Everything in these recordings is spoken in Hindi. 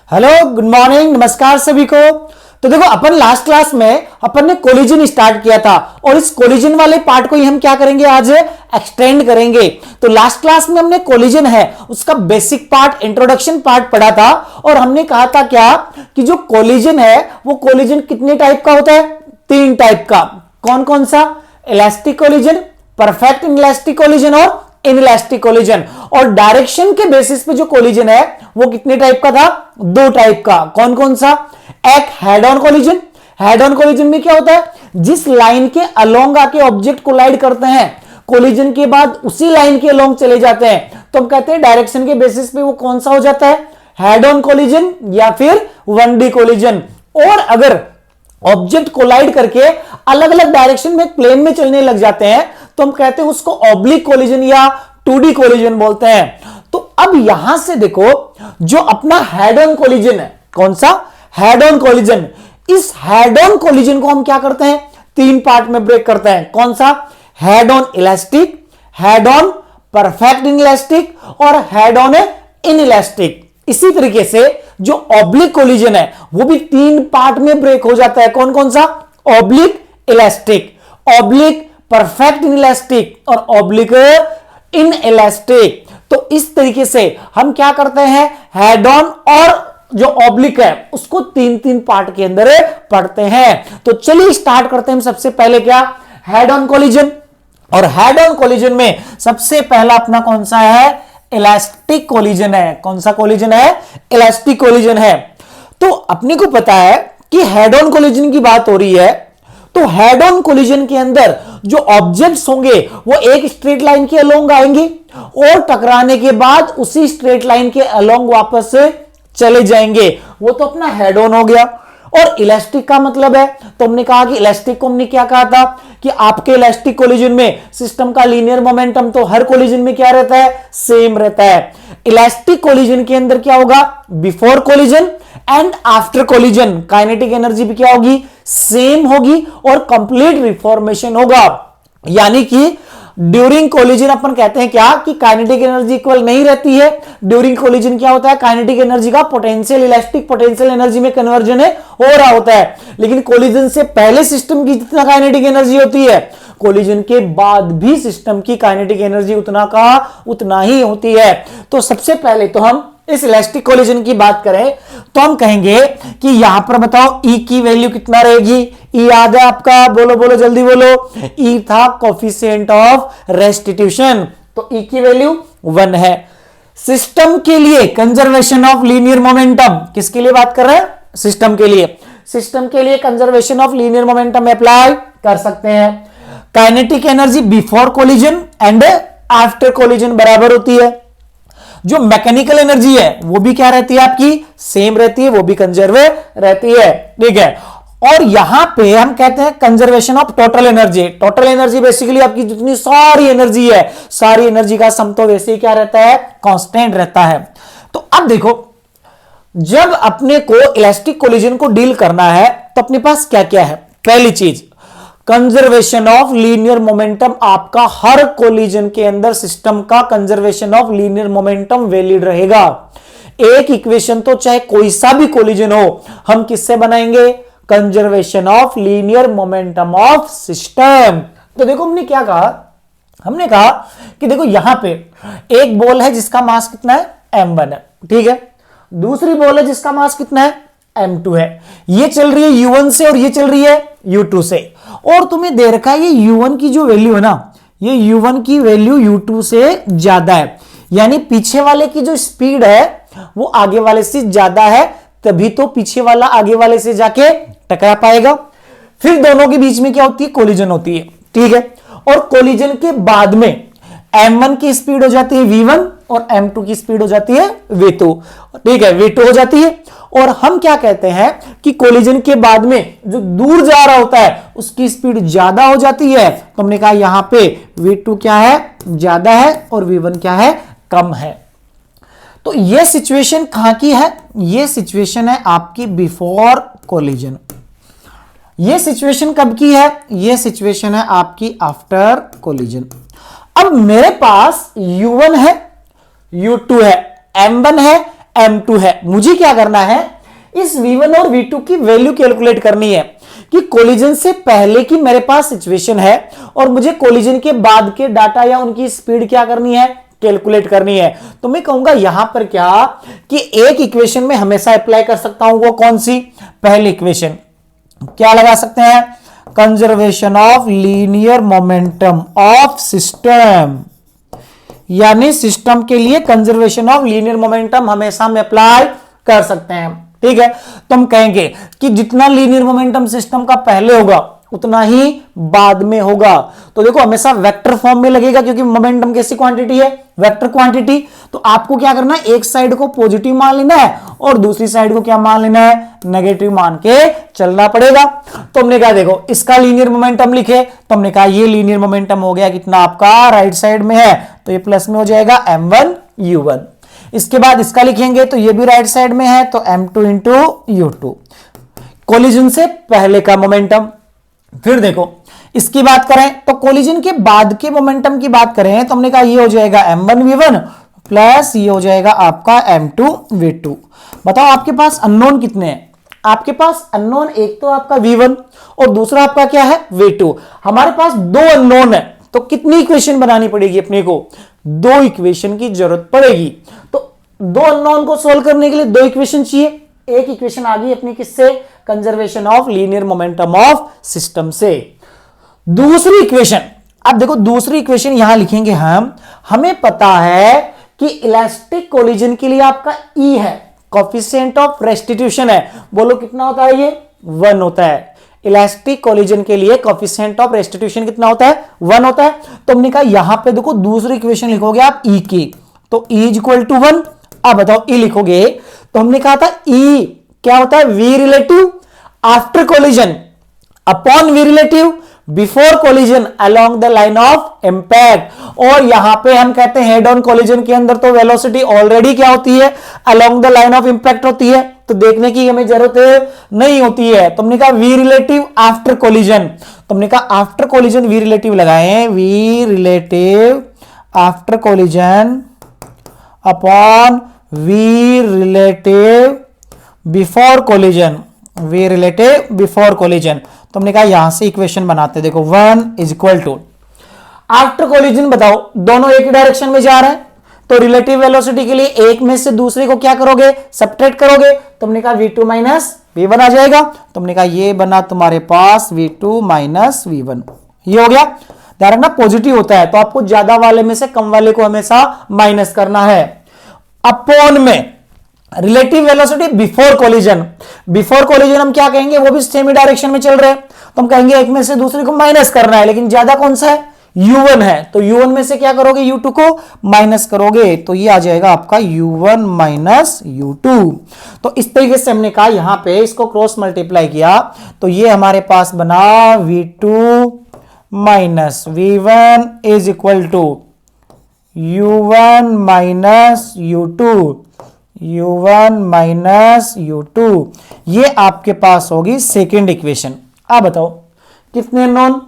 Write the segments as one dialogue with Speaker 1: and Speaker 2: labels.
Speaker 1: हेलो, गुड मॉर्निंग, नमस्कार सभी को। तो देखो, अपन लास्ट क्लास में अपन ने कोलिजन स्टार्ट किया था और इस कोलिजन वाले पार्ट को ही हम क्या करेंगे, आज एक्सटेंड करेंगे। तो लास्ट क्लास में हमने कोलिजन है उसका बेसिक पार्ट, इंट्रोडक्शन पार्ट पढ़ा था और हमने कहा था क्या कि जो कोलिजन है वो कोलिजन कितने टाइप का होता है, 3 टाइप का। कौन कौन सा? Elastic collision, perfect inelastic collision और इनइलास्टिक कोलिजन। और डायरेक्शन के बेसिस पे जो कोलिजन है वो कितने टाइप का था? 2 टाइप का। कौन कौन सा? एक head on collision. Head on collision में क्या होता है, जिस लाइन के अलोंग आके ऑब्जेक्ट कोलाइड करते हैं, कोलिजन के बाद उसी लाइन के अलोंग चले जाते हैं, तो हम कहते हैं डायरेक्शन के बेसिस पे वो कौन सा हो जाता है, हेड ऑन कोलिजन या फिर 1D कोलिजन। और अगर ऑब्जेक्ट कोलाइड करके अलग अलग डायरेक्शन में प्लेन में चलने लग जाते हैं तो हम कहते हैं उसको ऑब्लिक कोलिजन या 2D कोलिजन बोलते हैं। तो अब यहां से देखो, जो अपना हेड ऑन कोलिजन है, कौन सा? Head on collision. इस हेड ऑन कोलिजन को हम क्या करते हैं, 3 पार्ट में ब्रेक करते हैं। कौन सा? Head on elastic, head on perfect inelastic और हेड ऑन इनइलास्टिक। इसी तरीके से जो ऑब्लिक कोलिजन है वो भी 3 पार्ट में ब्रेक हो जाता है। कौन कौन सा? Oblique elastic, oblique perfect inelastic और ऑब्लिक इनइलास्टिक। तो इस तरीके से हम क्या करते हैं, हेड ऑन और जो ऑब्लिक है उसको 3 पार्ट के अंदर पढ़ते हैं। तो चलिए स्टार्ट करते हैं। सबसे पहले क्या, हेड ऑन कोलिजन। और हेड ऑन कोलिजन में सबसे पहला अपना कौन सा है, इलास्टिक कोलिजन है। कौन सा कोलिजन है? इलास्टिक कोलिजन है। तो अपने को पता है कि हेड ऑन कोलिजन की बात हो रही है, तो हेड ऑन कोलिजन के अंदर जो ऑब्जेक्ट्स होंगे वो एक स्ट्रेट लाइन के अलोंग आएंगे और टकराने के बाद उसी स्ट्रेट लाइन के अलोंग वापस चले जाएंगे। वो तो अपना हेड ऑन हो गया। और इलास्टिक का मतलब है, तो हमने कहा कि इलास्टिक को हमने क्या कहा था कि आपके इलास्टिक कोलिजन में सिस्टम का लीनियर मोमेंटम तो हर कोलिजन में क्या रहता है, सेम रहता है। इलास्टिक कोलिजन के अंदर क्या होगा, before collision and after collision kinetic energy भी क्या होगी, सेम होगी और कंप्लीट रिफॉर्मेशन होगा। यानी कि ड्यूरिंग कोलिजन अपन कहते हैं क्या कि काइनेटिक एनर्जी इक्वल नहीं रहती है। ड्यूरिंग कोलिजन क्या होता है, काइनेटिक एनर्जी का पोटेंशियल इलास्टिक पोटेंशियल एनर्जी में कन्वर्जन हो रहा होता है। लेकिन कोलिजन से पहले सिस्टम की जितना काइनेटिक एनर्जी होती है, कोलिजन के बाद भी सिस्टम की काइनेटिक एनर्जी उतना ही होती है। तो सबसे पहले तो हम इस इलास्टिक कोलिजन की बात करें तो हम कहेंगे कि यहां पर बताओ ई की वैल्यू कितना रहेगी। ई याद है आपका? बोलो बोलो जल्दी बोलो। ई था कोफिशिएंट ऑफ रेस्टिट्यूशन, तो ई की वैल्यू 1 है। सिस्टम के लिए कंजर्वेशन ऑफ लीनियर मोमेंटम, किसके लिए बात कर रहे हैं, सिस्टम के लिए। सिस्टम के लिए conservation of linear momentum apply कर सकते हैं। Kinetic energy before collision and after collision बराबर होती है। जो मैकेनिकल एनर्जी है वो भी क्या रहती है, आपकी सेम रहती है, वो भी कंजर्व रहती है। ठीक है। और यहां पे हम कहते हैं conservation of total energy. Total energy basically आपकी जितनी सारी एनर्जी है, सारी एनर्जी का सम तो वैसे ही क्या रहता है, कांस्टेंट रहता है। तो अब देखो, जब अपने को इलास्टिक कोलिजन को डील करना है तो अपने पास क्या क्या है। पहली चीज, कंजर्वेशन ऑफ लीनियर मोमेंटम। आपका हर कोलिजन के अंदर सिस्टम का conservation of linear momentum valid रहेगा। एक इक्वेशन तो चाहे कोई सा भी कोलिजन हो, हम किससे बनाएंगे, conservation of linear momentum of system. तो देखो हमने क्या कहा, हमने कहा कि देखो यहां पे एक बॉल है जिसका मास कितना है, m1 है। ठीक है। दूसरी बॉल है जिसका मास कितना है, m2 है। ये चल रही है u1 से और ये चल रही है u2 से। और तुम्हें दे रखा है ये u1 की जो वैल्यू है ना, ये u1 की वैल्यू u2 से ज्यादा है। यानी पीछे वाले की जो स्पीड है वो आगे वाले से ज्यादा है, तभी तो पीछे वाला आगे वाले से जाके टकरा पाएगा। फिर दोनों के बीच में क्या होती है, कोलिजन होती है। ठीक है। और कोलिजन के बाद में m1 की स्पीड हो जाती है v1 और m2 की स्पीड हो जाती है v2। ठीक है, v2 हो जाती है। और हम क्या कहते हैं कि कोलिजन के बाद में जो दूर जा रहा होता है उसकी स्पीड ज्यादा हो जाती है। तो हमने कहा यहां पे v2 क्या है, ज्यादा है और v1 क्या है, कम है। तो यह सिचुएशन कहां की है, यह सिचुएशन है आपकी बिफोर कोलिजन। यह सिचुएशन कब की है, यह सिचुएशन है आपकी आफ्टर कोलिजन। अब मेरे पास u1 है, u2 है, m1 है, m2 है। मुझे क्या करना है, इस v1 और v2 की वैल्यू कैलकुलेट करनी है कि कोलिजन से पहले की मेरे पास सिचुएशन है और मुझे कोलिजन के बाद के डाटा या उनकी स्पीड क्या करनी है, कैलकुलेट करनी है। तो मैं कहूंगा यहां पर क्या कि एक इक्वेशन में हमेशा अप्लाई कर सकता हूं, वो कौन सी, पहली इक्वेशन क्या लगा सकते हैं, conservation of linear momentum of system, यानी सिस्टम के लिए कंजर्वेशन ऑफ लीनियर मोमेंटम हमेशा हम अप्लाई कर सकते हैं। ठीक है, तो हम कहेंगे कि जितना लीनियर मोमेंटम सिस्टम का पहले होगा उतना ही बाद में होगा। तो देखो हमेशा वेक्टर फॉर्म में लगेगा क्योंकि मोमेंटम कैसी क्वांटिटी है, वेक्टर क्वांटिटी। तो आपको क्या करना है, एक साइड को पॉजिटिव मान लेना है और दूसरी साइड को क्या मान लेना है, नेगेटिव मान के चलना पड़ेगा। तो हमने कहा देखो इसका लीनियर मोमेंटम लिखे, तो हमने कहा ये लीनियर मोमेंटम हो गया कितना आपका राइट साइड में है, तो ये प्लस में हो जाएगा m1 u1। इसके बाद इसका लिखेंगे तो ये भी राइट साइड में है, तो m2 इंटू u2 कोलिजन से पहले का मोमेंटम। फिर देखो इसकी बात करें तो कोलिजन के बाद के मोमेंटम की बात करें तो हमने कहा ये हो जाएगा m1 v1 प्लस ये हो जाएगा आपका m2 v2। बताओ आपके पास अननोन कितने हैं, आपके पास अननोन एक तो आपका v1 और दूसरा आपका क्या है v2। हमारे पास दो अननोन है, तो कितनी इक्वेशन बनानी पड़ेगी अपने को, दो इक्वेशन की जरूरत पड़ेगी। तो दो अननोन को सोल्व करने के लिए दो इक्वेशन चाहिए। एक इक्वेशन आ गई अपनी किससे, conservation of linear momentum of system से। दूसरी इक्वेशन, अब देखो दूसरी इक्वेशन यहां लिखेंगे हम, हमें पता है कि इलास्टिक कोलिजन के लिए आपका E है, कोफिशिएंट ऑफ रेस्टिट्यूशन है, बोलो कितना होता है, ये 1 होता है। इलास्टिक कोलिजन के लिए कोफिशिएंट ऑफ रेस्टिट्यूशन कितना होता है, 1 होता है। तो हमने कहा यहां पे देखो दूसरी इक्वेशन लिखोगे आप E की, तो E इज इक्वल टू 1। अब बताओ E लिखोगे तो हमने कहा था E क्या होता है, V relative after collision upon V relative before collision along the line of impact. और यहां पे हम कहते हैं हेड ऑन कोलिजन के अंदर तो वेलोसिटी ऑलरेडी क्या होती है, along the line of impact होती है, तो देखने की हमें जरूरत नहीं होती है। तो हमने कहा V रिलेटिव आफ्टर कोलिजन, तो हमने कहा आफ्टर कोलिजन V रिलेटिव लगाएं, V relative after collision upon V relative before collision, V relative before collision. तो हमने कहा यहां से इक्वेशन बनाते, देखो 1 is equal to after collision, बताओ दोनों एक ही डायरेक्शन में जा रहे हैं, तो रिलेटिव वेलोसिटी के लिए एक में से दूसरे को क्या करोगे, सब्ट्रैक्ट करोगे। तो हमने कहा v2 माइनस v1 आ जाएगा। तो हमने कहा ये बना तुम्हारे पास v2 माइनस v1, ये हो गया। ध्यान रखना पॉजिटिव होता है तो आपको ज्यादा वाले में से कम वाले को हमेशा माइनस करना है। अपॉन में relative velocity before collision, before collision हम क्या कहेंगे, वो भी सेम ही डायरेक्शन में चल रहे हैं, तो हम कहेंगे एक में से दूसरे को माइनस करना है, लेकिन ज्यादा कौन सा है, u1 है, तो u1 में से क्या करोगे, u2 को माइनस करोगे, तो ये आ जाएगा आपका u1 माइनस u2। तो इस तरीके से हमने कहा यहां पे इसको क्रॉस मल्टीप्लाई किया तो ये हमारे पास बना v2 minus v1 is equal to u1 minus u2, u1 minus u2। ये आपके पास होगी सेकेंड इक्वेशन। अब बताओ कितने अननोन,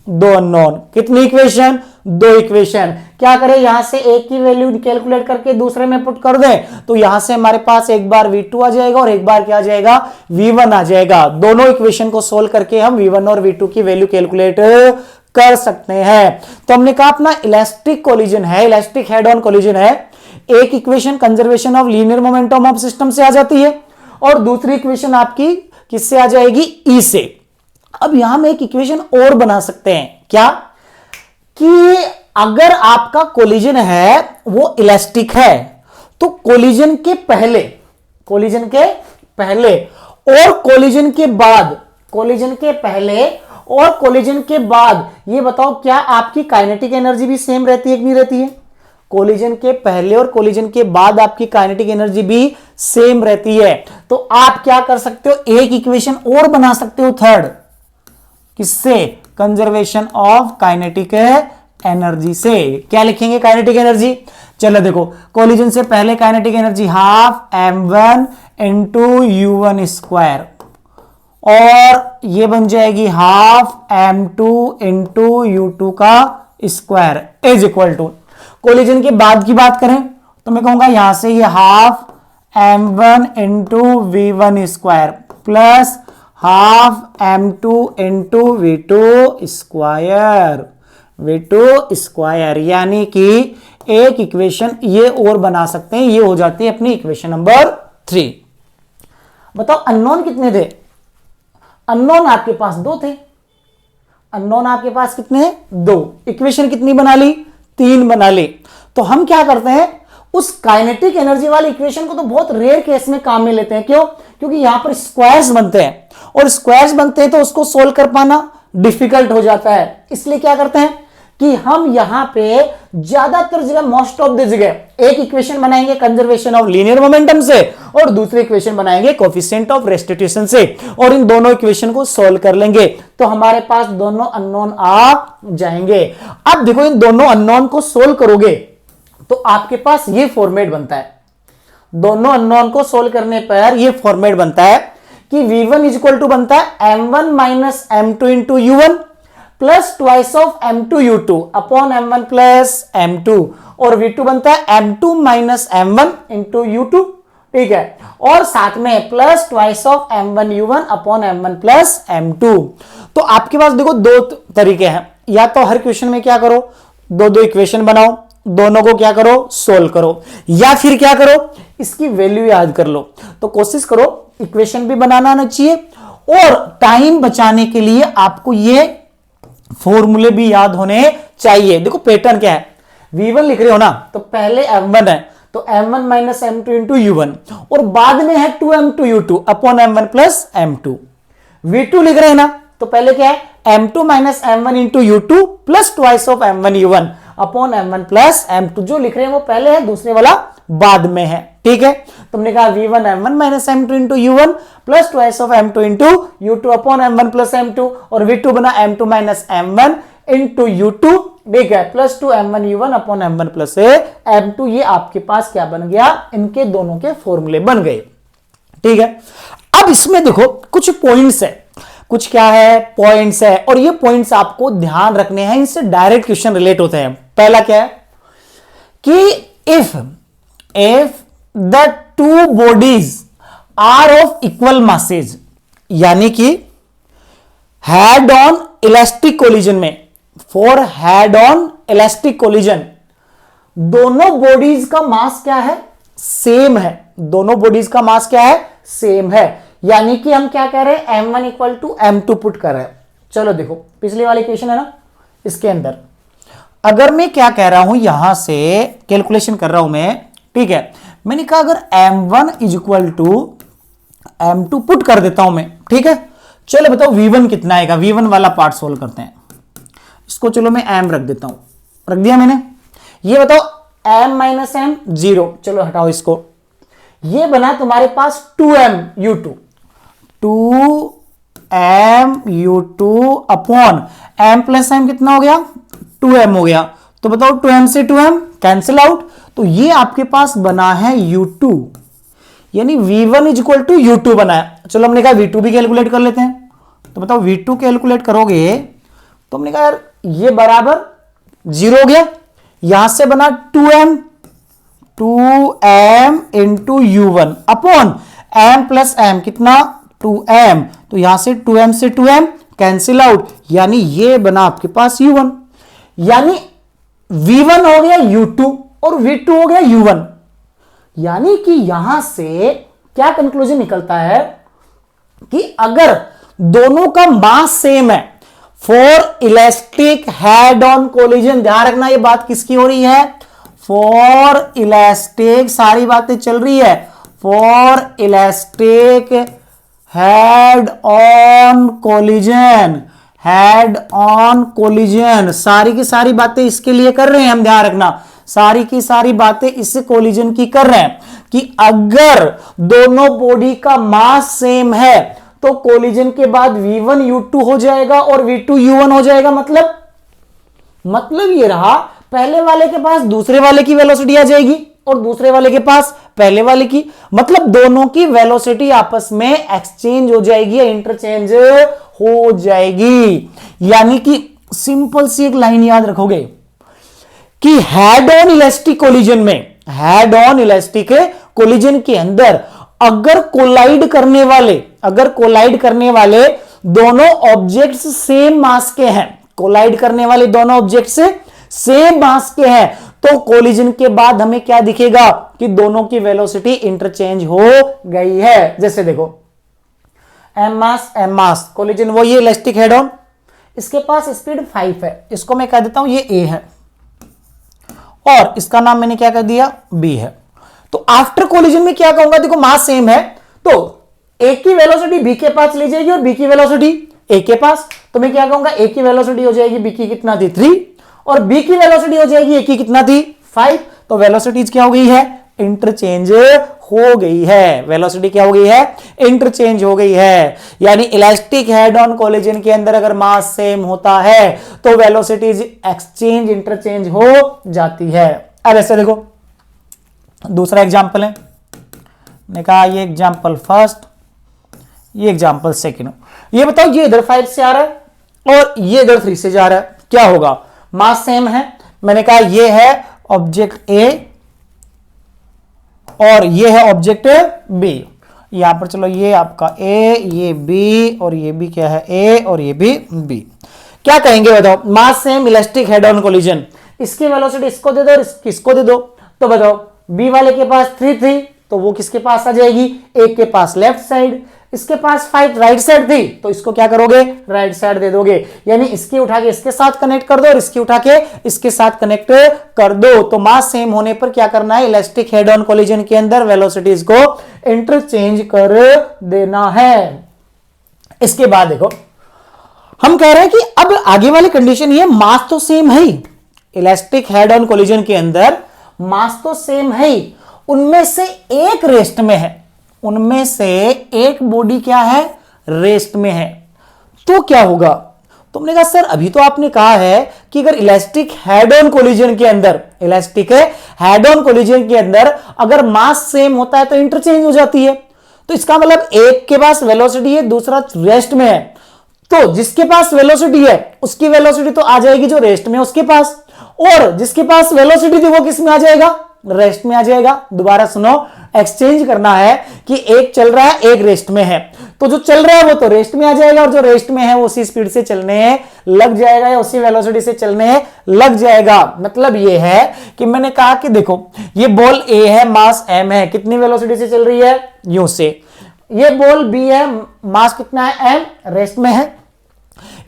Speaker 1: दो अननोन, कितनी इक्वेशन, दो इक्वेशन। क्या करें, यहां से एक की वैल्यू कैलकुलेट करके दूसरे में पुट कर दें, तो यहां से हमारे पास एक बार v2 आ जाएगा और एक बार क्या आ जाएगा, v1 आ जाएगा। दोनों इक्वेशन को सोल्व करके हम v1 और v2 की वैल्यू कैलकुलेट कर सकते हैं। तो हमने कहा अपना इलास्टिक कोलिजन है, इलास्टिक हेड ऑन कोलिजन है, एक equation conservation of linear momentum of system से आ जाती है और दूसरी इक्वेशन आपकी किससे आ जाएगी, ई से। अब यहां हम एक इक्वेशन और बना सकते हैं, क्या कि अगर आपका कोलिजन है वो इलास्टिक है तो कोलिजन के पहले, कोलिजन के पहले और कोलिजन के बाद, कोलिजन के पहले और कोलिजन के बाद, ये बताओ क्या आपकी काइनेटिक एनर्जी भी सेम रहती है कि नहीं रहती है। कोलिजन के पहले और कोलिजन के बाद आपकी काइनेटिक एनर्जी भी सेम रहती है। तो आप क्या कर सकते हो, एक इक्वेशन और बना सकते हो थर्ड, किससे, कंजर्वेशन ऑफ काइनेटिक एनर्जी से। क्या लिखेंगे काइनेटिक एनर्जी, चलो देखो कोलिजन से पहले kinetic energy half m1 into u1 square और ये बन जाएगी हाफ m2 इंटू u2 का square is equal to. Collision के बाद की बात करें तो मैं कहूंगा यहां से ये half m1 into v1 square plus half m2 into v2 square, v2 square, यानी कि एक इक्वेशन ये और बना सकते हैं, ये हो जाती है अपनी इक्वेशन नंबर 3। बताओ अननोन कितने थे? अननोन आपके पास 2 थे। अननोन आपके पास कितने हैं? 2। इक्वेशन कितनी बना ली? 3 बना ली। तो हम क्या करते हैं, उस काइनेटिक एनर्जी वाली इक्वेशन को तो बहुत रेयर केस में काम में लेते हैं। क्यों? क्योंकि यहां पर स्क्वायर्स बनते हैं, और स्क्वायर्स बनते हैं तो उसको सोल्व कर पाना डिफिकल्ट हो जाता है। इसलिए क्या करते हैं कि हम यहां पे ज्यादातर जगह, मोस्ट ऑफ द जगह, एक इक्वेशन बनाएंगे कंजर्वेशन ऑफ लीनियर मोमेंटम से, और दूसरी इक्वेशन बनाएंगे कोएफिशिएंट ऑफ रेस्टिट्यूशन से, और इन दोनों इक्वेशन को सॉल्व कर लेंगे तो हमारे पास दोनों अननोन आ जाएंगे। अब देखो इन दोनों अननोन को सोल्व करोगे तो आपके पास ये फॉर्मेट बनता है। दोनों अननोन को सोल्व करने पर ये फॉर्मेट बनता है कि v1 इज इक्वल टू बनता है m1 minus m2 into u1 plus twice of m2 u2 upon m1 plus m2, और v2 बनता है m2 minus m1 into u2, ठीक है, और साथ में plus twice of m1 u1 upon m1 plus m2। तो आपके पास देखो 2 तरीके हैं, या तो हर क्वेश्चन में क्या करो, 2 इक्वेशन बनाओ, दोनों को क्या करो, सोल्व करो, या फिर क्या करो, इसकी वैल्यू याद कर लो। तो कोशिश करो इक्वेशन भी बनाना आना चाहिए, और टाइम बचाने के लिए आपको ये फॉर्मूले भी याद होने चाहिए। देखो पैटर्न क्या है, v1 लिख रहे हो ना, तो पहले m1 है तो m1 minus m2 into u1, और बाद में है 2m2 u2 upon m1 plus m2। v2 लिख रहे हैं ना, तो पहले क्या है, m2 minus m1 into u2 plus twice of m1 u1 upon m1 plus m2। जो लिख रहे हैं वो पहले है, दूसरे वाला बाद में है, ठीक है। तुमने कहा v1 m1 minus m2 into u1 plus twice of m2 into u2 upon m1 plus m2, और v2 बना m2 minus m1 into u2, ठीक है, plus 2 m1 u1 upon m1 plus m2। ये आपके पास क्या बन गया, इनके दोनों के फॉर्मूले बन गए, ठीक है। अब इसमें देखो कुछ पॉइंट्स है, कुछ क्या है, पॉइंट्स है, और ये पॉइंट्स आपको ध्यान रखने हैं, इनसे डायरेक्ट क्वेश्चन रिलेट होते हैं। पहला क्या है कि if the 2 bodies are of equal masses, यानी कि हेड ऑन इलास्टिक कोलिजन में, for head on elastic collision, दोनों बॉडीज का मास क्या है, सेम है। दोनों बॉडीज का मास क्या है, सेम है, यानी कि हम क्या कह रहे हैं, m1 equal to m2 put कर रहे हैं। चलो देखो पिछली वाली इक्वेशन है ना, इसके अंदर अगर मैं क्या कह रहा हूं, यहां से कैलकुलेशन कर रहा हूं मैं, ठीक है, मैंने कहा अगर m1 is equal to m2 put कर देता हूं मैं, ठीक है। चलो बताओ v1 कितना आएगा, v1 वाला पार्ट सोल्व करते हैं। इसको चलो मैं m रख देता हूं, रख दिया मैंने। ये बताओ m माइनस m 0, चलो हटाओ इसको। ये बना तुम्हारे पास 2m u2, 2m u2 upon m plus m कितना हो गया, 2m हो गया। तो बताओ 2m से 2m कैंसिल आउट, तो ये आपके पास बना है u2, यानी v1 is equal to u2 बना है। चलो हमने कहा v2 भी कैलकुलेट कर लेते हैं। तो बताओ v2 कैलकुलेट करोगे तो हमने कहा यार ये बराबर 0 हो गया, यहां से बना 2m into u1 upon m plus m कितना, 2m, तो यहां से 2m से 2m कैंसिल आउट, यानी ये बना आपके पास u1, यानी v1 हो गया u2 और v2 हो गया u1। यानी कि यहां से क्या कंक्लूजन निकलता है कि अगर दोनों का मास सेम है for elastic head on collision, ध्यान रखना ये बात किसकी हो रही है, फॉर इलास्टिक, सारी बातें चल रही है for elastic head on collision, head on collision, सारी की सारी बातें इसके लिए कर रहे हैं हम, ध्यान रखना सारी की सारी बातें इस कोलिजन की कर रहे हैं कि अगर दोनों बॉडी का मास सेम है तो कोलिजन के बाद v1 u2 हो जाएगा और v2 u1 हो जाएगा। मतलब ये रहा, पहले वाले के पास दूसरे वाले की वेलोसिटी आ जाएगी और दूसरे वाले के पास पहले वाले की, मतलब दोनों की वेलोसिटी आपस में एक्सचेंज हो जाएगी या इंटरचेंज हो जाएगी। यानी कि सिंपल सी एक लाइन याद रखोगे कि हेड ऑन इलास्टिक कोलिजन में, हेड ऑन इलास्टिक कोलिजन के अंदर अगर कोलाइड करने वाले दोनों ऑब्जेक्ट्स सेम मास के हैं, कोलाइड करने वाले दोनों ऑब्जेक्ट्स सेम मास के हैं, तो कोलिजन के बाद हमें क्या दिखेगा कि दोनों की वेलोसिटी इंटरचेंज हो गई है। जैसे देखो एम मास कोलिजन, वो ये इलास्टिक हेड ऑन, इसके पास स्पीड 5 है, इसको मैं कह देता हूं ये ए है और इसका नाम मैंने क्या कर दिया बी है। तो आफ्टर कोलिजन में क्या कहूंगा, देखो मास सेम है तो ए की वेलोसिटी बी के पास ले जाएगी और बी की वेलोसिटी ए के पास, तो मैं क्या कहूंगा ए की वेलोसिटी हो जाएगी बी की कितना थी 3 और बी की वेलोसिटी हो जाएगी ए की कितना थी 5। तो वेलोसिटीज क्या हो गई है इंटरचेंज हो गई है, वेलोसिटी क्या हो गई है इंटरचेंज हो गई है। यानी इलास्टिक हेड ऑन कोलिजन के अंदर अगर मास सेम होता है तो वेलोसिटीज एक्सचेंज इंटरचेंज हो जाती है। अब ऐसे देखो दूसरा एग्जांपल है, ने कहा ये एग्जांपल फर्स्ट, ये एग्जांपल सेकंड। ये बताओ ये इधर 5 से आ रहा है और ये इधर 3 से जा रहा है, क्या होगा, मास सेम है। मैंने कहा ये है ऑब्जेक्ट ए और ये है ऑब्जेक्ट बी, यहां पर चलो ये आपका ए, ये बी और ये भी क्या है ए और ये भी बी। क्या कहेंगे बताओ, mass same elastic head on collision, इसकी वेलोसिटी इसको दे दो और इसको दे दो, तो बताओ बी वाले के पास 3 तो वो किसके पास आ जाएगी ए के पास लेफ्ट साइड, इसके पास 5 राइट साइड थी तो इसको क्या करोगे राइट साइड दे दोगे, यानी इसकी उठा के इसके साथ कनेक्ट कर दो और इसकी उठा के इसके साथ कनेक्ट कर दो। तो मास सेम होने पर क्या करना है, इलास्टिक हेड ऑन कोलिजन के अंदर वेलोसिटीज को इंटरचेंज कर देना है। इसके बाद देखो हम कह रहे हैं कि अब आगे वाली कंडीशन ये, मास तो सेम है ही, इलास्टिक हेड ऑन कोलिजन के अंदर मास तो सेम है ही, उनमें से एक रेस्ट में है, उनमें से एक बॉडी क्या है रेस्ट में है, तो क्या होगा। तुमने कहा सर अभी तो आपने कहा है कि अगर इलास्टिक हेड ऑन कोलिजन के अंदर, इलास्टिक हेड ऑन कोलिजन के अंदर अगर मास सेम होता है तो इंटरचेंज हो जाती है, तो इसका मतलब एक के पास वेलोसिटी है दूसरा रेस्ट में है, तो जिसके पास वेलोसिटी है उसकी वेलोसिटी तो आ जाएगी जो रेस्ट में है उसके पास, और जिसके पास वेलोसिटी थी वो किस में आ जाएगा रेस्ट में आ जाएगा। दोबारा सुनो, एक्सचेंज करना है कि एक चल रहा है एक रेस्ट में है, तो जो चल रहा है वो तो रेस्ट में आ जाएगा और जो रेस्ट में है वो उसी स्पीड से चलने लग जाएगा या उसी वेलोसिटी से चलने लग जाएगा। मतलब ये है कि मैंने कहा कि देखो ये बॉल ए है, मास एम है, कितनी वेलोसिटी से चल रही है यू से, ये बॉल बी है, मास कितना है एम, रेस्ट में है,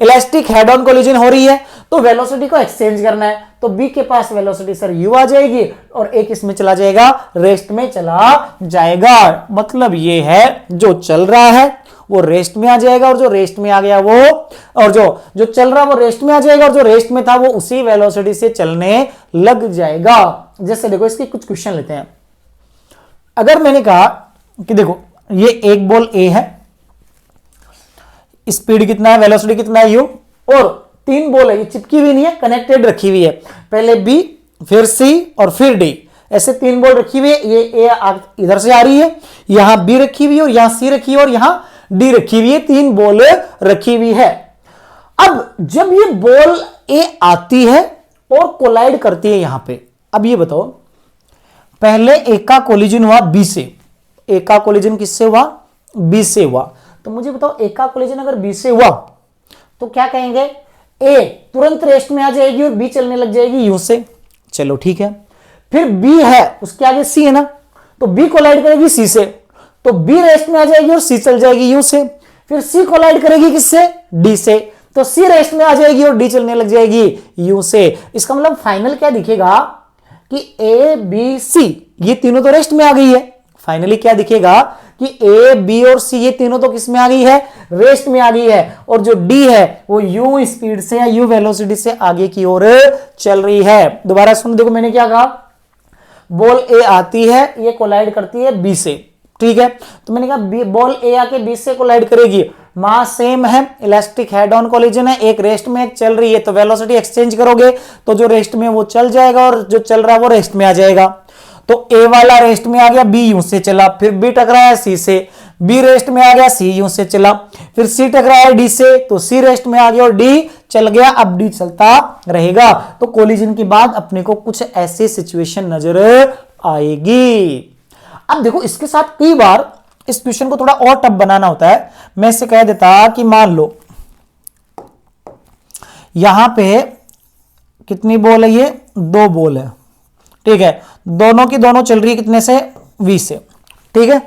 Speaker 1: इलास्टिक हेड ऑन कोलिजन हो रही है तो वेलोसिटी को एक्सचेंज करना है, तो बी के पास वेलोसिटी सर यू आ जाएगी और एक इसमें चला जाएगा रेस्ट में चला जाएगा। मतलब ये है जो चल रहा है वो रेस्ट में आ जाएगा और जो रेस्ट में आ गया वो, और जो चल रहा वो रेस्ट में आ जाएगा और जो रेस्ट में था वो उसी वेलोसिटी से चलने लग जाएगा। जैसे देखो इसके कुछ क्वेश्चन लेते हैं। अगर मैंने कहा कि देखो ये एक बॉल ए है, स्पीड कितना है वेलोसिटी कितना है यू, और 3 बॉल है, ये चिपकी हुई नहीं है कनेक्टेड रखी हुई है, पहले बी फिर सी और फिर डी, ऐसे 3 बॉल रखी हुई है, ये ए इधर से आ रही है, यहां बी रखी हुई है और यहां सी रखी है और यहां डी रखी हुई है, 3 बॉल रखी हुई है। अब जब ये बॉल ए आती है और कोलाइड करती है यहां पे, अब ये बताओ पहले ए का कोलिजन हुआ बी से, ए का कोलिजन किससे हुआ बी से हुआ, तो मुझे बताओ ए का कोलिजन अगर बी से हुआ तो क्या कहेंगे, ए तुरंत रेस्ट में आ जाएगी और बी चलने लग जाएगी यू से, चलो ठीक है। फिर बी है उसके आगे सी है ना, तो बी कोलाइड करेगी सी से, तो बी रेस्ट में आ जाएगी और सी चल जाएगी यू से, फिर सी कोलाइड करेगी किससे डी से, तो सी रेस्ट में आ जाएगी और डी चलने लग जाएगी यू से। इसका मतलब फाइनल क्या दिखेगा कि ए बी सी ये तीनों तो रेस्ट में आ गई है, फाइनली क्या दिखेगा कि ए बी और सी ये तीनों तो किस में आ गई है रेस्ट में आ गई है, और जो डी है वो यू स्पीड से या यू वेलोसिटी से आगे की ओर चल रही है। दोबारा सुनो, देखो मैंने क्या कहा, बॉल ए आती है ये कोलाइड करती है बी से, ठीक है, तो मैंने कहा बॉल ए आके बी से कोलाइड करेगी, मास सेम है, इलास्टिक हेड ऑन कोलिजन है, एक रेस्ट में एक चल रही है, तो वेलोसिटी एक्सचेंज करोगे तो जो रेस्ट में वो चल जाएगा और जो चल रहा है वो रेस्ट में आ जाएगा। तो ए वाला रेस्ट में आ गया, बी यू से चला, फिर बी टकराया सी से, बी रेस्ट में आ गया, सी यू से चला, फिर सी टकराया डी से, तो सी रेस्ट में आ गया और डी चल गया, अब डी चलता रहेगा। तो कोलिजन के बाद अपने को कुछ ऐसी सिचुएशन नजर आएगी। अब देखो इसके साथ कई बार इस क्वेश्चन को थोड़ा और टफ बनाना होता है। मैं इसे कह देता कि मान लो यहां पे कितनी बॉल है, ये 2 बॉल है, ठीक है, दोनों की दोनों चल रही है कितने से, V से, ठीक है,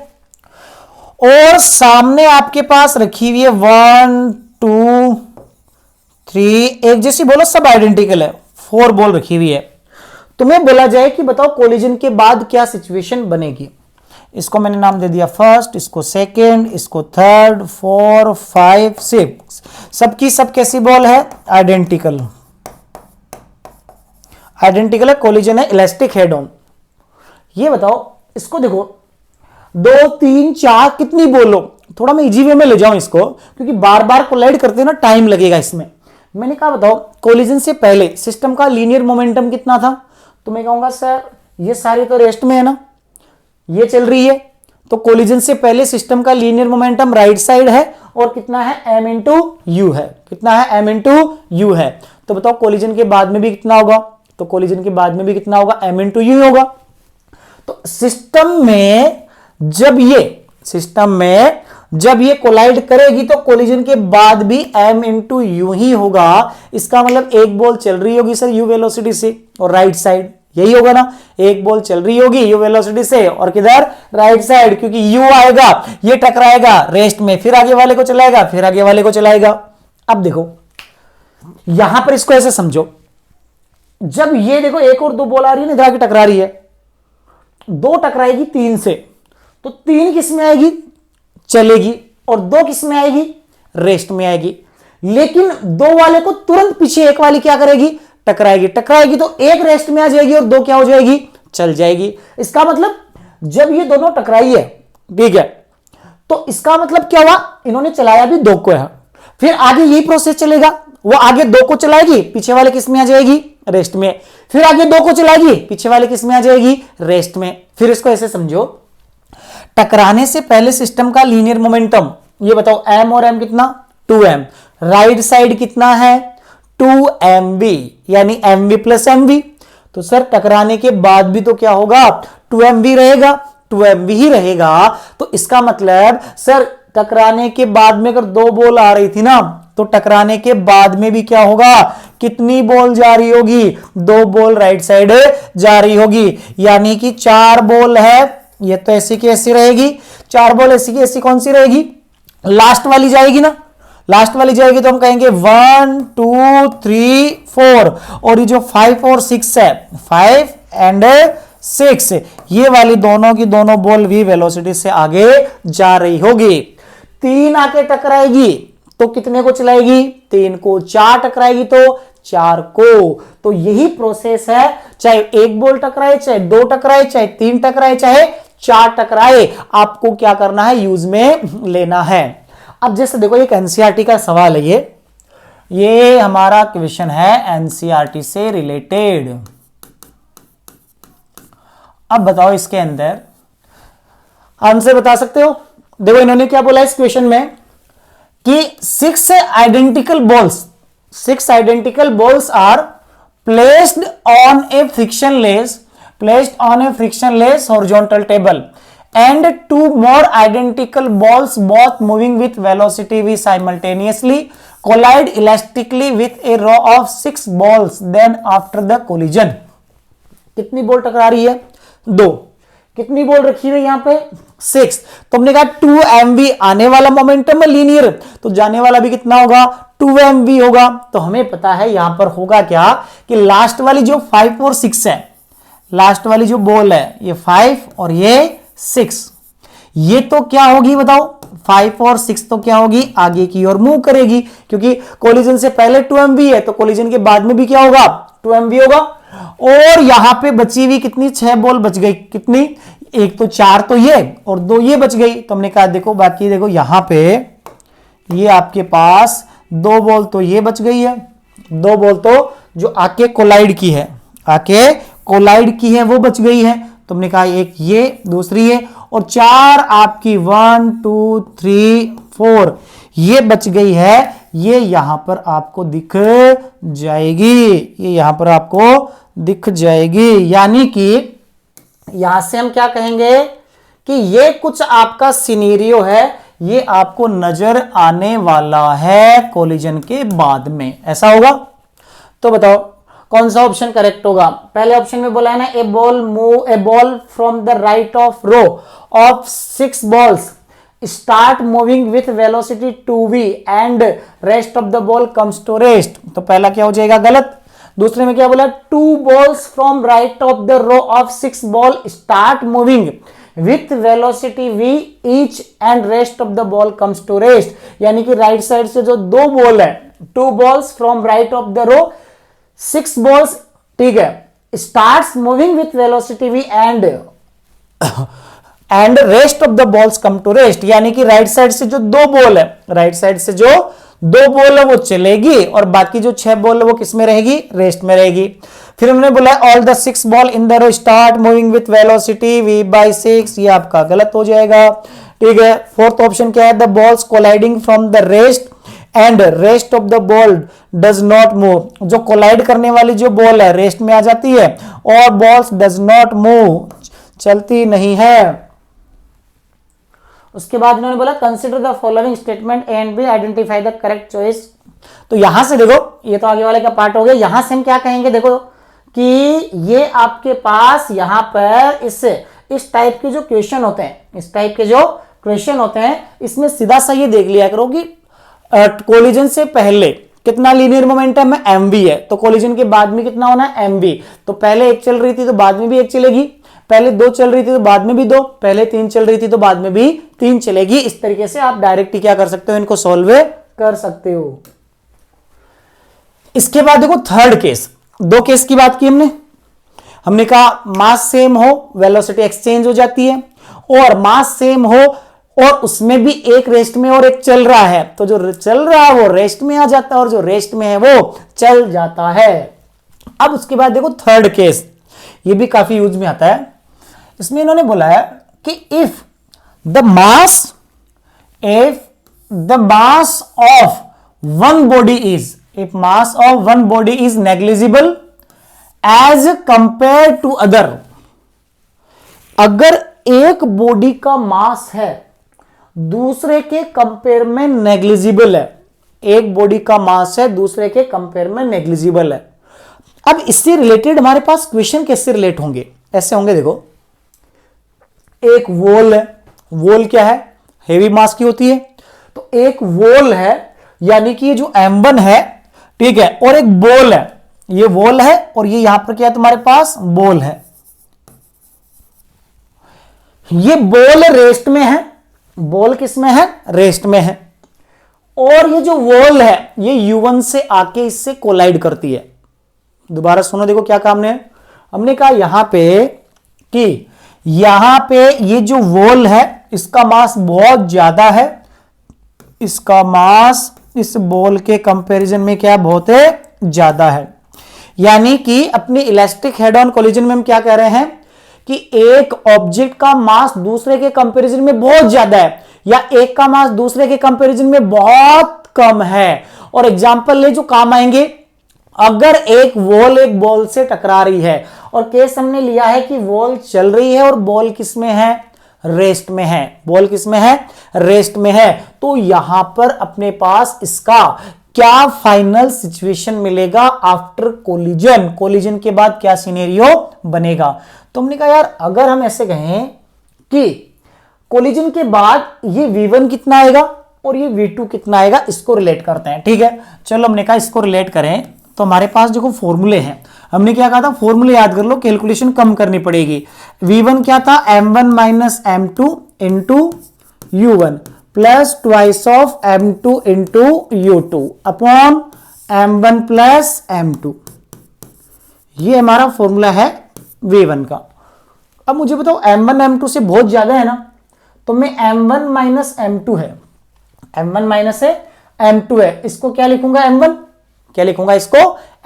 Speaker 1: और सामने आपके पास रखी हुई है 1 2 3, एक जैसी बोलो, सब आइडेंटिकल है, 4 बॉल रखी हुई है। तुम्हें बोला जाए कि बताओ कोलिजन के बाद क्या सिचुएशन बनेगी। इसको मैंने नाम दे दिया फर्स्ट, इसको सेकेंड, इसको थर्ड, 4 5 6, सबकी सब कैसी बॉल है, आइडेंटिकल, आइडेंटिकल है, कोलिजन है, इलास्टिक हेड ऑन। ये बताओ इसको देखो 2 3 4 कितनी बोलो, थोड़ा मैं इजी वे में ले जाऊं इसको, क्योंकि बार बार कोलाइड करते ना टाइम लगेगा इसमें। मैंने कहा बताओ कोलिजन से पहले सिस्टम का लीनियर मोमेंटम कितना था, तो मैं कहूंगा सर ये सारी तो रेस्ट में है ना, ये चल रही है, तो कोलिजन से पहले सिस्टम का लीनियर मोमेंटम राइट साइड है और कितना है, m इंटू यू है, कितना है, m इंटू यू है। तो बताओ कोलिजन के बाद में भी कितना होगा, तो कोलिजन के बाद में भी कितना होगा, m इंटू यू होगा। तो सिस्टम में जब ये कोलाइड करेगी तो कोलिजन के बाद भी m इंटू यू ही होगा। इसका मतलब एक बॉल चल रही होगी सर u वेलोसिटी से और राइट साइड, यही होगा ना, एक बॉल चल रही होगी u वेलोसिटी से और किधर, राइट साइड, क्योंकि u आएगा, ये टकराएगा रेस्ट में, फिर आगे वाले को चलाएगा, फिर आगे वाले को चलाएगा। अब देखो यहां पर इसको ऐसे समझो, जब ये देखो एक और 2 बॉल आ रही है ना, इधर आके टकरा रही है, 2 टकराएगी 3 से, तो 3 किस में आएगी, चलेगी, और 2 किस में आएगी, रेस्ट में आएगी। लेकिन 2 वाले को तुरंत पीछे एक वाली क्या करेगी, टकराएगी, टकराएगी तो एक रेस्ट में आ जाएगी और 2 क्या हो जाएगी, चल जाएगी। इसका मतलब जब ये दोनों टकराई है, ठीक है, तो इसका मतलब क्या हुआ, इन्होंने चलाया भी 2 को है, फिर आगे यही प्रोसेस चलेगा, वो आगे 2 को चलाएगी, पीछे वाले किस में आ जाएगी, रेस्ट में, फिर आगे 2 को चलाएगी, पीछे वाले किस में आ जाएगी, रेस्ट में। फिर इसको ऐसे समझो, टकराने से पहले सिस्टम का लीनियर मोमेंटम, ये बताओ m और m कितना, 2m, राइट साइड कितना है, 2mv, यानी mv प्लस mv। तो सर टकराने के बाद भी तो क्या होगा, 2mv रहेगा, 2mv ही रहेगा। तो इसका मतलब सर टकराने के बाद में अगर 2 बॉल आ रही थी ना, तो टकराने के बाद में भी क्या होगा, कितनी बॉल जा रही होगी, 2 बॉल राइट साइड जा रही होगी, यानी कि 4 बॉल है, ये तो ऐसी की ऐसी रहेगी, 4 बॉल ऐसी की ऐसी कौन सी रहेगी, लास्ट वाली जाएगी ना, लास्ट वाली जाएगी तो हम कहेंगे 1 2 3 4, और ये जो 5 और 6 है, 5 एंड 6, ये वाली दोनों की दोनों बॉल भी वेलोसिटी से आगे जा रही होगी। 3 आके टकराएगी तो कितने को चलाएगी, 3 को, 4 टकराएगी तो 4 को। तो यही प्रोसेस है, चाहे 1 बॉल टकराए, चाहे 2 टकराए, चाहे 3 टकराए, चाहे 4 टकराए, आपको क्या करना है, यूज में लेना है। अब जैसे देखो एक एनसीईआरटी का सवाल है, ये हमारा क्वेश्चन है एनसीईआरटी से रिलेटेड। अब बताओ इसके अंदर आंसर बता सकते हो। देखो इन्होंने क्या बोला इस क्वेश्चन में कि 6 identical balls are placed on a frictionless horizontal table, and 2 more identical balls both moving with velocity v simultaneously collide elastically with a row of 6 balls then after the collision। कितनी बॉल टकरा रही है, 2, कितनी बॉल रखी है यहां पे, 6। तो हमने कहा 2mv आने वाला मोमेंटम है लीनियर, तो जाने वाला भी कितना होगा, 2mv होगा। तो हमें पता है यहां पर होगा क्या कि लास्ट वाली जो 5 और 6 है, लास्ट वाली जो बॉल है, ये 5 और ये 6, ये तो क्या होगी बताओ, 5 और 6 तो क्या होगी, आगे की ओर मूव करेगी, क्योंकि कोलिजन से पहले 2mv है, तो कोलिजन के बाद में भी क्या होगा, 2mv होगा। और यहां पे बची हुई कितनी, 6 बॉल बच गई, कितनी, एक तो 4 तो ये और 2 ये बच गई। तो हमने कहा देखो बाकी देखो यहां पे ये आपके पास 2 बॉल तो ये बच गई है, 2 बॉल तो जो आके कोलाइड की है, वो बच गई है। तो हमने कहा एक ये, दूसरी है, और 4 आपकी 1 2 3 4 ये बच गई है, ये यहां पर आपको दिख जाएगी, ये यहां पर आपको दिख जाएगी। यानी कि यहां से हम क्या कहेंगे कि ये कुछ आपका सिनेरियो है, ये आपको नजर आने वाला है कोलिजन के बाद में, ऐसा होगा। तो बताओ कौन सा ऑप्शन करेक्ट होगा। पहले ऑप्शन में बोला है ना, a ball from the right of row of 6 balls start moving with velocity 2v and rest of the ball comes to rest. तो पहला क्या हो जाएगा, गलत। दूसरे में क्या बोला, 2 balls from right of the row of 6 ball start moving with velocity v each and rest of the ball comes to rest. यानी कि राइट साइड से जो 2 बॉल है, 2 balls from right of the row 6 balls, ठीक है, start moving with velocity v and rest of the balls come to rest. यानी कि राइट साइड से जो 2 बॉल है, राइट साइड से जो 2 बॉल है वो चलेगी और बाकी जो 6 बॉल है वो किस में रहेगी, रेस्ट में रहेगी। फिर उन्होंने बोला all the 6 ball in the row start moving with velocity v/6, ये आपका गलत हो जाएगा, ठीक है। फोर्थ ऑप्शन क्या है, the balls colliding from the rest and rest of the ball does not move. जो कोलाइड करने वाली जो बॉल है रेस्ट में आ जाती है और बॉल्स डज नॉट मूव, चलती नहीं है। उसके बाद इन्होंने बोला consider the following statement A and B, identify the correct choice. तो यहां से देखो, ये तो आगे वाले का पार्ट हो गया। यहां से हम क्या कहेंगे, देखो कि ये आपके पास यहां पर इस टाइप के जो क्वेश्चन होते हैं, इस टाइप के जो क्वेश्चन होते हैं, इसमें सीधा सा ये देख लिया करो कि कोलिजन से पहले कितना लीनियर मोमेंटम है, mv है, तो कोलिजन के बाद में कितना होना है, mv। तो पहले 1 चल रही थी तो बाद में भी 1 चलेगी, पहले 2 चल रही थी तो बाद में भी 2, पहले 3 चल रही थी तो बाद में भी 3 चलेगी। इस तरीके से आप डायरेक्ट क्या कर सकते हो, इनको सॉल्व कर सकते हो। इसके बाद देखो थर्ड केस, 2 केस की बात की हमने कहा मास सेम हो, वेलोसिटी एक्सचेंज हो जाती है, और मास सेम हो और उसमें भी एक रेस्ट में और एक चल रहा है, तो जो चल रहा है वो रेस्ट में आ जाता है और जो रेस्ट में है वो चल जाता है। अब उसके बाद देखो थर्ड केस, ये भी काफी यूज में आता है। इसमें इन्होंने बोला है कि if the mass of one body is negligible as compare to other. अगर एक बॉडी का मास है दूसरे के कंपेयर में नेग्लिजिबल है, एक बॉडी का मास है दूसरे के कंपेयर में नेग्लिजिबल है। अब इससे रिलेटेड हमारे पास क्वेश्चन कैसे रिलेट होंगे, ऐसे होंगे। देखो एक वॉल है, वॉल क्या है, हेवी मास की होती है, तो एक वॉल है यानी कि ये जो m1 है, ठीक है, और एक बॉल है, ये वॉल है और ये यहां पर क्या है तुम्हारे पास, बॉल है। ये बॉल रेस्ट में है, बॉल किस में है, रेस्ट में है, और ये जो वॉल है ये u1 से आके इससे कोलाइड करती है। दोबारा सुनो, देखो क्या काम ने, हमने कहा यहां पे कि यहां पे ये जो वॉल है इसका मास बहुत ज्यादा है, इसका मास इस बॉल के कंपैरिजन में क्या बहुत ज्यादा है। यानी कि अपनी इलास्टिक हेड ऑन कोलिजन में हम क्या कह रहे हैं कि एक ऑब्जेक्ट का मास दूसरे के कंपैरिजन में बहुत ज्यादा है या एक का मास दूसरे के कंपैरिजन में बहुत कम है। और एग्जांपल ले जो काम आएंगे, अगर एक वॉल एक बॉल से टकरा रही है और केस हमने लिया है कि वॉल चल रही है और बॉल किस में है, रेस्ट में है, बॉल किस में है, रेस्ट में है, तो यहां पर अपने पास इसका क्या फाइनल सिचुएशन मिलेगा आफ्टर कोलिजन, कोलिजन के बाद क्या सिनेरियो बनेगा। तो हमने कहा यार अगर हम ऐसे कहें कि कोलिजन के बाद ये v1 कितना आएगा और ये v2 कितना आएगा, इसको रिलेट करते हैं, ठीक है। चलो हमने कहा इसको रिलेट करें, तो हमारे पास देखो फॉर्मूले हैं, हमने क्या कहा था, फॉर्मूले याद कर लो, कैलकुलेशन कम करनी पड़ेगी। v1 क्या था, m1 minus m2 into u1 plus twice of m2 into u2 upon m1 plus m2। ये हमारा फॉर्मूला है v1 का। अब मुझे बताओ m1 m2 से बहुत ज्यादा है ना, तो मैं m1 माइनस m2 है, m1 माइनस है m2 है, इसको क्या लिखूंगा, m1, क्या लिखूंगा इसको,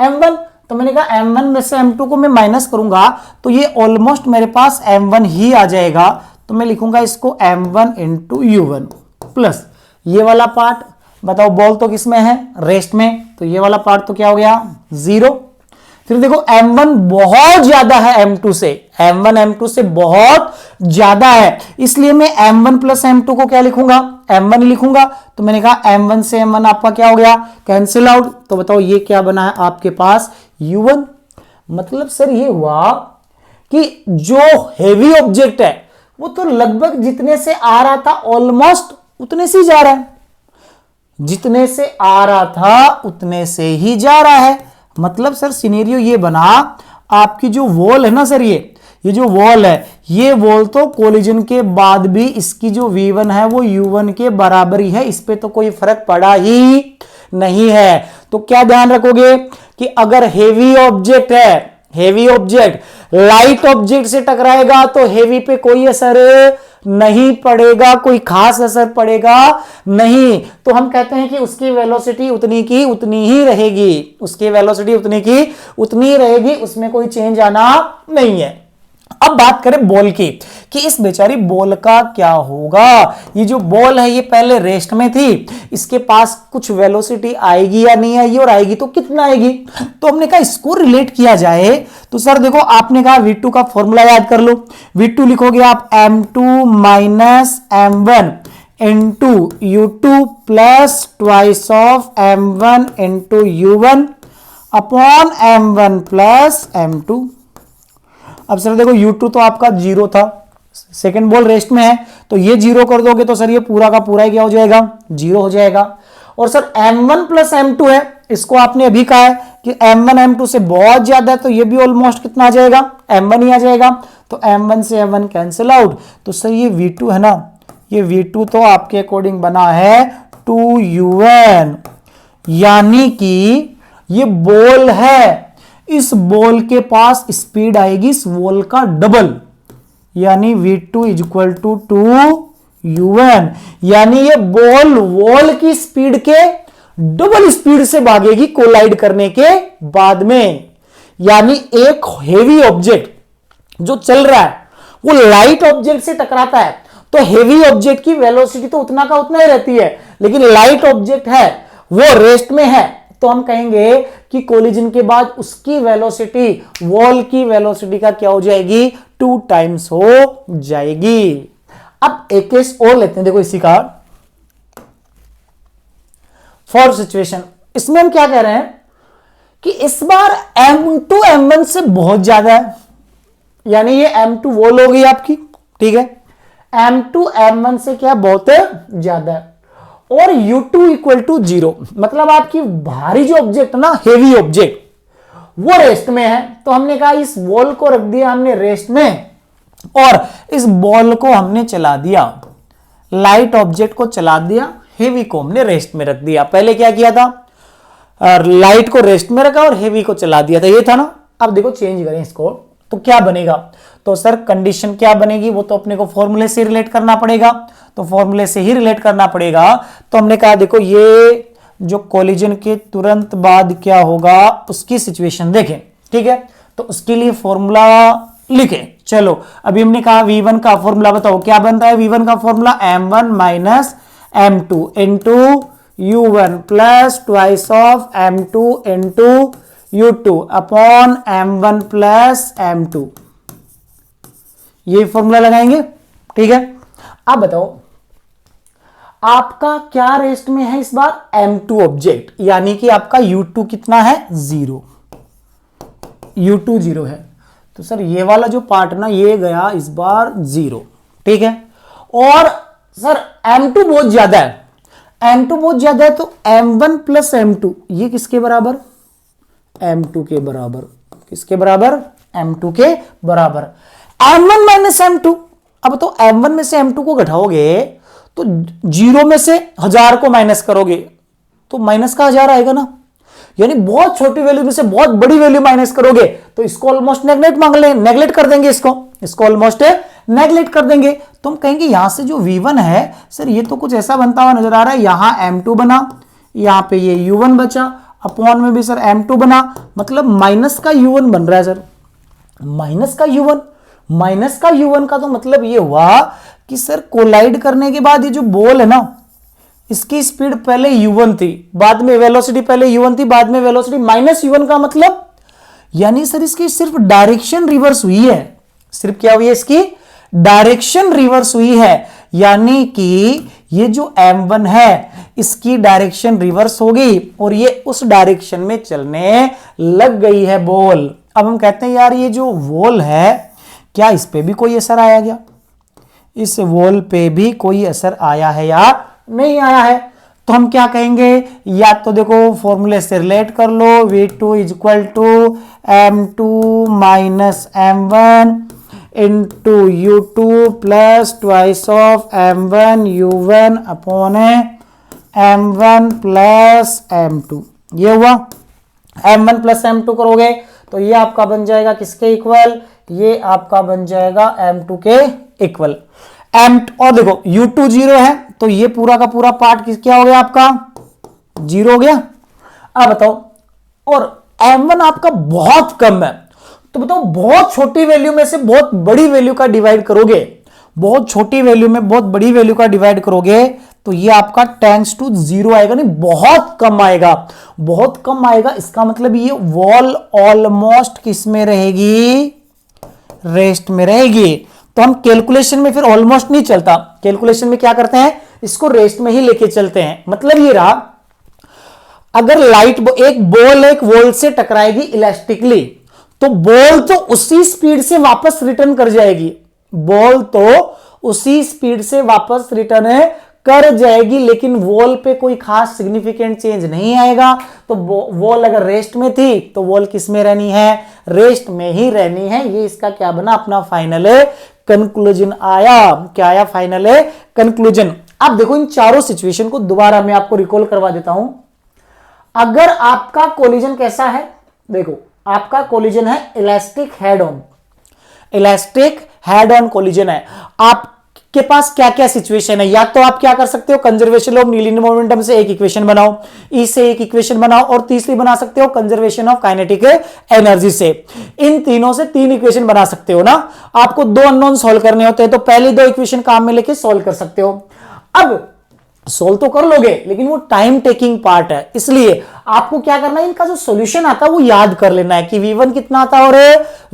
Speaker 1: m1। तो मैंने कहा m1 में से m2 को मैं माइनस करूंगा तो ये ऑलमोस्ट मेरे पास m1 ही आ जाएगा, तो मैं लिखूंगा इसको m1 इंटू u1 प्लस ये वाला पार्ट, बताओ बॉल तो किस में है, रेस्ट में, तो ये वाला पार्ट तो क्या हो गया 0। फिर देखो m1 बहुत ज्यादा है m2 से, m1 m2 से बहुत ज्यादा है, इसलिए मैं m1 प्लस m2 को क्या लिखूंगा, m1 लिखूंगा। तो मैंने कहा m1 से m1 आपका क्या हो गया, कैंसिल आउट। तो बताओ ये क्या बना है आपके पास, u1। मतलब सर ये हुआ कि जो हेवी ऑब्जेक्ट है वो तो लगभग जितने से आ रहा था ऑलमोस्ट उतने से ही जा रहा है, जितने से आ रहा था उतने से ही जा रहा है। मतलब सर सिनेरियो ये बना, आपकी जो वॉल है ना सर, ये जो वॉल है, ये वॉल तो कोलिजन के बाद भी इसकी जो v1 है वो u1 के बराबर ही है, इस पे तो कोई फर्क पड़ा ही नहीं है। तो क्या ध्यान रखोगे कि अगर हेवी ऑब्जेक्ट है, हेवी ऑब्जेक्ट लाइट ऑब्जेक्ट से टकराएगा तो हेवी पे कोई असर नहीं पड़ेगा, कोई खास असर पड़ेगा नहीं। तो हम कहते हैं कि उसकी वेलोसिटी उतनी की उतनी ही रहेगी, उसकी वेलोसिटी उतनी की उतनी ही रहेगी, उसमें कोई चेंज आना नहीं है। अब बात करें बॉल की कि इस बेचारी बॉल का क्या होगा। ये जो बॉल है ये पहले रेस्ट में थी, इसके पास कुछ वेलोसिटी आएगी या नहीं आएगी, और आएगी तो कितना आएगी। तो हमने कहा इसको रिलेट किया जाए तो सर देखो आपने कहा v2 का फॉर्मूला याद कर लो। v2 लिखोगे आप m2 minus m1 into u2 plus twice of m1 into u1 upon m1 plus m2। अब सर देखो u2 तो आपका 0 था, सेकंड बॉल रेस्ट में है, तो ये 0 कर दोगे तो सर ये पूरा का पूरा ही क्या हो जाएगा, 0 हो जाएगा। और सर m1 प्लस m2 है, इसको आपने अभी कहा है कि m1 m2 से बहुत ज्यादा है, तो ये भी ऑलमोस्ट कितना आ जाएगा, m1 ही आ जाएगा। तो m1 से m1 कैंसिल आउट। तो सर ये v2 है ना, ये v2 तो आपके अकॉर्डिंग बना है 2u1, यानी कि ये बॉल है, इस बॉल के पास स्पीड आएगी इस बॉल का डबल, यानी v2 is equal to 2u1, यानी ये बॉल वॉल की स्पीड के डबल स्पीड से भागेगी कोलाइड करने के बाद में। यानी एक हेवी ऑब्जेक्ट जो चल रहा है वो लाइट ऑब्जेक्ट से टकराता है, तो हेवी ऑब्जेक्ट की वेलोसिटी तो उतना का उतना ही रहती है, लेकिन लाइट ऑब्जेक्ट है वो रेस्ट में है, तो हम कहेंगे कि कोलिजन के बाद उसकी वेलोसिटी वॉल की वेलोसिटी का क्या हो जाएगी, 2 टाइम्स हो जाएगी। अब एक केस और लेते हैं, देखो इसी का फॉर सिचुएशन। इसमें हम क्या कह रहे हैं कि इस बार m2 m1 से बहुत ज्यादा है, यानी ये m2 वॉल हो गई आपकी, ठीक है, m2 m1 से क्या बहुत ज्यादा है, और u2 इक्वल टू 0, मतलब आपकी भारी जो ऑब्जेक्ट ना, हेवी ऑब्जेक्ट, वो रेस्ट में है। तो हमने कहा इस बॉल को रख दिया हमने रेस्ट में, और इस बॉल को हमने चला दिया, लाइट ऑब्जेक्ट को चला दिया, हेवी को हमने रेस्ट में रख दिया। पहले क्या किया था, लाइट को रेस्ट में रखा और हेवी को चला दिया था, ये था ना। अब देखो चेंज करें इसको तो क्या बनेगा, तो सर कंडीशन क्या बनेगी वो तो अपने को फॉर्मूले से रिलेट करना पड़ेगा, तो फॉर्मूले से ही रिलेट करना पड़ेगा। तो हमने कहा देखो ये जो कोलिजन के तुरंत बाद क्या होगा उसकी सिचुएशन देखें, ठीक है, तो उसके लिए फॉर्मूला लिखें। चलो अभी हमने कहा v1 का फॉर्मूला बताओ क्या बनता है, v1 का formula m1 minus m2 into u1 plus twice of m2 into u2 upon m1 plus m2, ये फॉर्मूला लगाएंगे, ठीक है। अब बताओ आपका क्या रेस्ट में है इस बार, m2 ऑब्जेक्ट, यानी कि आपका u2 कितना है, 0, u2 0 है। तो सर ये वाला जो पार्ट ना ये गया इस बार 0, ठीक है। और सर m2 बहुत ज्यादा है, m2 बहुत ज्यादा है, तो m1 प्लस m2 ये किसके बराबर, m2 के बराबर, किसके बराबर, m2 के बराबर। m1 माइनस m2, अब तो m1 में से m2 को घटाओगे तो 0 में से 1000 को माइनस करोगे तो माइनस का 1000 आएगा ना, यानी बहुत छोटी वैल्यू में से बहुत बड़ी वैल्यू माइनस करोगे तो इसको ऑलमोस्ट नेगलेक्ट कर देंगे, इसको ऑलमोस्ट नेगलेक्ट कर देंगे। तो हम कहेंगे यहां से जो v1 है सर ये तो कुछ ऐसा बनता हुआ नजर आ रहा है, यहां m2 बना, यहां पे ये u1 बचा, अपॉन में भी सर m2 बना, मतलब माइनस का u1 बन रहा है सर, माइनस का u1 का तो मतलब ये हुआ कि सर कोलाइड करने के बाद ये जो बॉल है ना इसकी स्पीड पहले u1 थी, बाद में वेलोसिटी पहले u1 थी, बाद में वेलोसिटी माइनस u1 का मतलब यानी सर इसकी सिर्फ डायरेक्शन रिवर्स हुई है, सिर्फ क्या हुई है, इसकी डायरेक्शन रिवर्स हुई है, यानी कि ये जो m1 है इसकी डायरेक्शन रिवर्स हो गई और ये उस डायरेक्शन में चलने लग गई है बॉल। अब हम कहते हैं यार ये जो बॉल है क्या इस पे भी कोई असर आया क्या, इस वॉल पे भी कोई असर आया है या नहीं आया है, तो हम क्या कहेंगे, या तो देखो फॉर्मूले से रिलेट कर लो, V2 is equal to M2 minus M1 into U2 plus twice of M1 U1 upon M1 plus M2। ये हुआ M1 प्लस M2 करोगे तो ये आपका बन जाएगा किसके इक्वल, ये आपका बन जाएगा M2 के इक्वल। और देखो U2 0 है तो ये पूरा का पूरा पार्ट क्या हो गया आपका 0 हो गया। अब बताओ, और M1 आपका बहुत कम है तो बताओ बहुत छोटी वैल्यू में से बहुत बड़ी वैल्यू का डिवाइड करोगे, बहुत छोटी वैल्यू में बहुत बड़ी वैल्यू का डिवाइड करोगे तो ये आपका टेंड्स टू 0 आएगा, नहीं बहुत कम आएगा, बहुत कम आएगा। इसका मतलब ये वॉल ऑलमोस्ट किस में रहेगी, रेस्ट में रहेगी। तो हम कैलकुलेशन में फिर ऑलमोस्ट नहीं चलता, कैलकुलेशन में क्या करते हैं, इसको रेस्ट में ही लेके चलते हैं। मतलब ये रहा, अगर एक बॉल एक वॉल से टकराएगी इलास्टिकली तो बॉल तो उसी स्पीड से वापस रिटर्न कर जाएगी, बॉल तो उसी स्पीड से वापस रिटर्न कर जाएगी, लेकिन वॉल पे कोई खास सिग्निफिकेंट चेंज नहीं आएगा। तो वॉल अगर रेस्ट में थी तो वॉल किस में रहनी है, रेस्ट में ही रहनी है। ये इसका क्या बना, अपना फाइनल कंक्लूजन आया। क्या आया, फाइनल कंक्लूजन। अब देखो इन चारों सिचुएशन को दोबारा मैं आपको रिकॉल करवा देता हूं। अगर आपका कोलिजन कैसा है, देखो आपका कोलिजन है elastic head on, elastic head on collision है। आपके पास क्या क्या सिचुएशन है, या तो आप क्या कर सकते हो, कंजर्वेशन ऑफ न्यूलिनियर मोमेंटम से एक इक्वेशन बनाओ, ई से एक इक्वेशन बनाओ, और तीसरी बना सकते हो कंजर्वेशन ऑफ काइनेटिक एनर्जी से। इन तीनों से 3 इक्वेशन बना सकते हो ना। आपको 2 अननोन सॉल्व करने होते हैं तो पहले 2 इक्वेशन काम में लेके सॉल्व कर सकते हो। अब सोल्व तो कर लोगे लेकिन वो टाइम टेकिंग पार्ट है, इसलिए आपको क्या करना है, इनका जो सॉल्यूशन आता है वो याद कर लेना है कि V1 कितना आता है और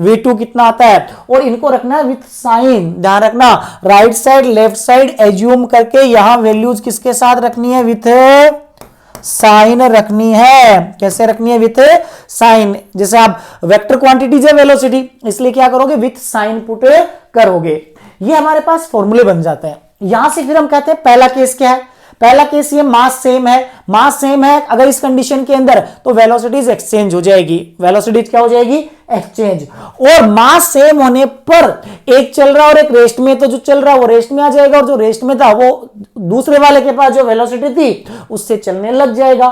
Speaker 1: V2 कितना आता है, और इनको रखना है विथ साइन। ध्यान रखना, right side left side assume करके यहां वैल्यूज किसके साथ रखनी है, विथ साइन रखनी है। कैसे रखनी है, विथ साइन। जैसे आप वेक्टर क्वांटिटीज है वेलोसिटी, इसलिए क्या करोगे, विथ साइन पुट करोगे। ये हमारे पास फॉर्मूले बन जाते हैं। यहां से फिर हम कहते हैं पहला केस क्या है, पहला केस ये मास सेम है, मास सेम है अगर इस कंडीशन के अंदर तो वेलोसिटीज एक्सचेंज हो जाएगी, वेलोसिटीज क्या हो जाएगी, एक्सचेंज। और मास सेम होने पर एक चल रहा और एक रेस्ट में, तो जो चल रहा वो रेस्ट में आ जाएगा और जो रेस्ट में था वो दूसरे वाले के पास जो वेलोसिटी थी उससे चलने लग जाएगा।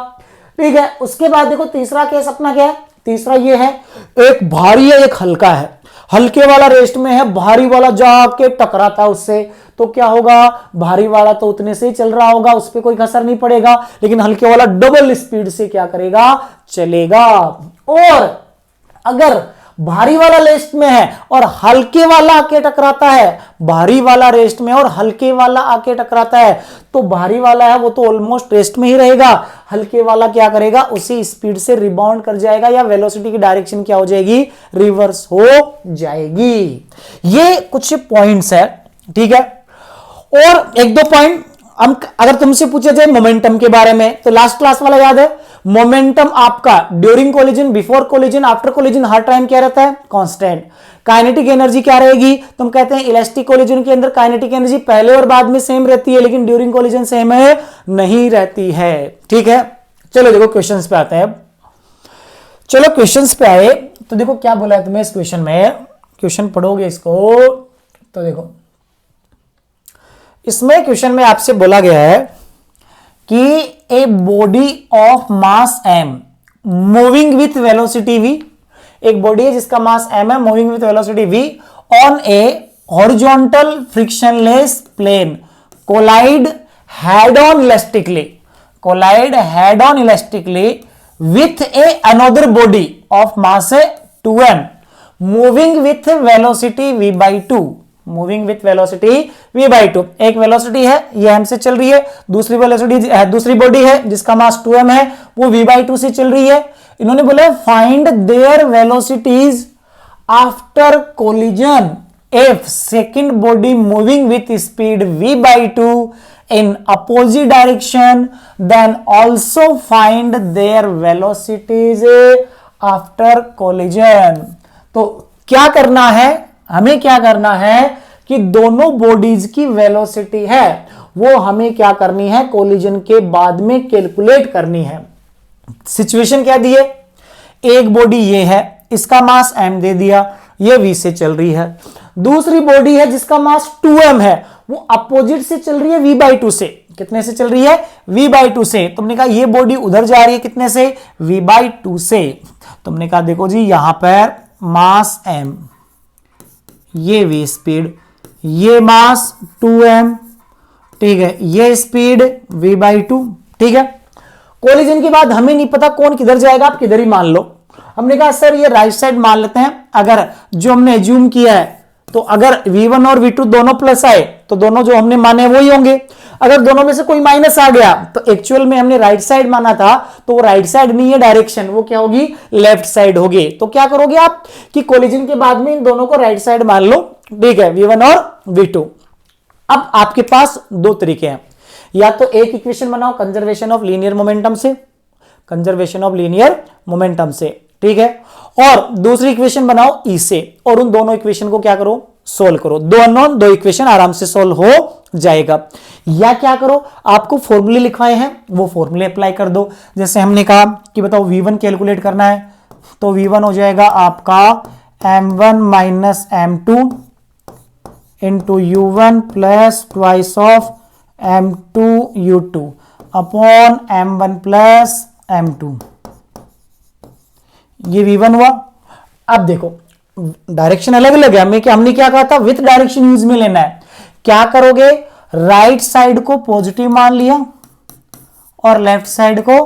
Speaker 1: ठीक है, उसके बाद देखो तीसरा केस अपना क्या है, तीसरा ये है एक भारी है एक हल्का है, हल्के वाला रेस्ट में है, भारी वाला जाके टकराता है उससे, तो क्या होगा, भारी वाला तो उतने से ही चल रहा होगा, उस पर कोई असर नहीं पड़ेगा, लेकिन हल्के वाला डबल स्पीड से क्या करेगा, चलेगा। और अगर भारी वाला रेस्ट में है और हल्के वाला आके टकराता है, भारी वाला रेस्ट में और हल्के वाला आके टकराता है, तो भारी वाला है वो तो ऑलमोस्ट रेस्ट में ही रहेगा, हल्के वाला क्या करेगा, उसी स्पीड से रिबाउंड कर जाएगा या वेलोसिटी की डायरेक्शन क्या हो जाएगी, रिवर्स हो जाएगी। ये कुछ पॉइंट्स है, ठीक है। और 1-2 पॉइंट हम अगर तुमसे पूछे जाए मोमेंटम के बारे में, तो लास्ट क्लास वाला याद है, मोमेंटम आपका during collision, before collision, after collision हर टाइम क्या रहता है, कांस्टेंट। काइनेटिक एनर्जी क्या रहेगी, तुम कहते हैं इलास्टिक कोलिजन के अंदर काइनेटिक एनर्जी पहले और बाद में सेम रहती है, लेकिन ड्यूरिंग कोलिजन सेम है नहीं रहती है। ठीक है, चलो देखो क्वेश्चंस पे आते हैं। चलो क्वेश्चंस पे आए तो देखो क्या बोला है तुम्हें इस क्वेश्चन में, क्वेश्चन पढ़ोगे इसको तो देखो इसमें क्वेश्चन में आपसे बोला गया है कि a body of mass m moving with velocity v, एक बॉडी है जिसका मास m है, moving with velocity v on a horizontal frictionless plane collide head on elastically, collide head on elastically with a another body of mass 2m moving with velocity v/2, moving with velocity v/2। एक वेलोसिटी है ये m से चल रही है, दूसरी वेलोसिटी दूसरी बॉडी है जिसका मास 2m है वो v/2 से चल रही है। इन्होंने बोला find there velocities after collision if second body moving with speed v by 2 in opposite direction, then also find their velocities after collision. तो क्या करना है, हमें क्या करना है कि दोनों बॉडीज की वेलोसिटी है वो हमें क्या करनी है, कोलिजन के बाद में कैलकुलेट करनी है। सिचुएशन क्या दी है, एक बॉडी ये है, इसका मास m दे दिया, ये v से चल रही है। दूसरी बॉडी है जिसका मास 2m है, वो अपोजिट से चल रही है v by 2 से। कितने से चल रही है, v by 2 से। तुमने कहा ये बॉडी उधर जा रही है कितने से, v by 2 से। तुमने कहा देखो जी यहां पर मास m, ये v स्पीड, ये मास 2m, ठीक है, ये स्पीड v by 2, ठीक है। कोलिजन के बाद हमें नहीं पता कौन किधर जाएगा, आप किधर ही मान लो। हमने कहा सर ये राइट साइड मान लेते हैं, अगर जो हमने एज्यूम किया है तो अगर v1 और v2 दोनों प्लस आए तो दोनों जो हमने माने वही होंगे। अगर दोनों में से कोई माइनस आ गया तो एक्चुअल में हमने राइट साइड माना था, तो वो राइट साइड नहीं है डायरेक्शन, वो क्या होगी, लेफ्ट साइड होगी। तो क्या करोगे आप कि कोलिजन के बाद में इन दोनों को राइट साइड मान लो, ठीक है, v1 और v2। अब आपके पास दो तरीके हैं, या तो एक इक्वेशन बनाओ कंजर्वेशन ऑफ लीनियर मोमेंटम से, कंजर्वेशन ऑफ लीनियर मोमेंटम से, ठीक है, और दूसरी इक्वेशन बनाओ ई से, और उन दोनों इक्वेशन को क्या करो, सोल्व करो। दो अननोन, दो इक्वेशन आराम से सोल्व हो जाएगा। या क्या करो, आपको फॉर्मूले लिखवाए हैं वो फॉर्मूले अप्लाई कर दो। जैसे हमने कहा कि बताओ v1 कैलकुलेट करना है, तो v1 हो जाएगा आपका m1 minus m2 into u1 plus twice of m2 u2 upon m1 plus m2। ये v1 हुआ। अब देखो डायरेक्शन अलग अलग है, हमने क्या कहा था, विथ डायरेक्शन यूज में लेना है। क्या करोगे, राइट साइड को पॉजिटिव मान लिया और लेफ्ट साइड को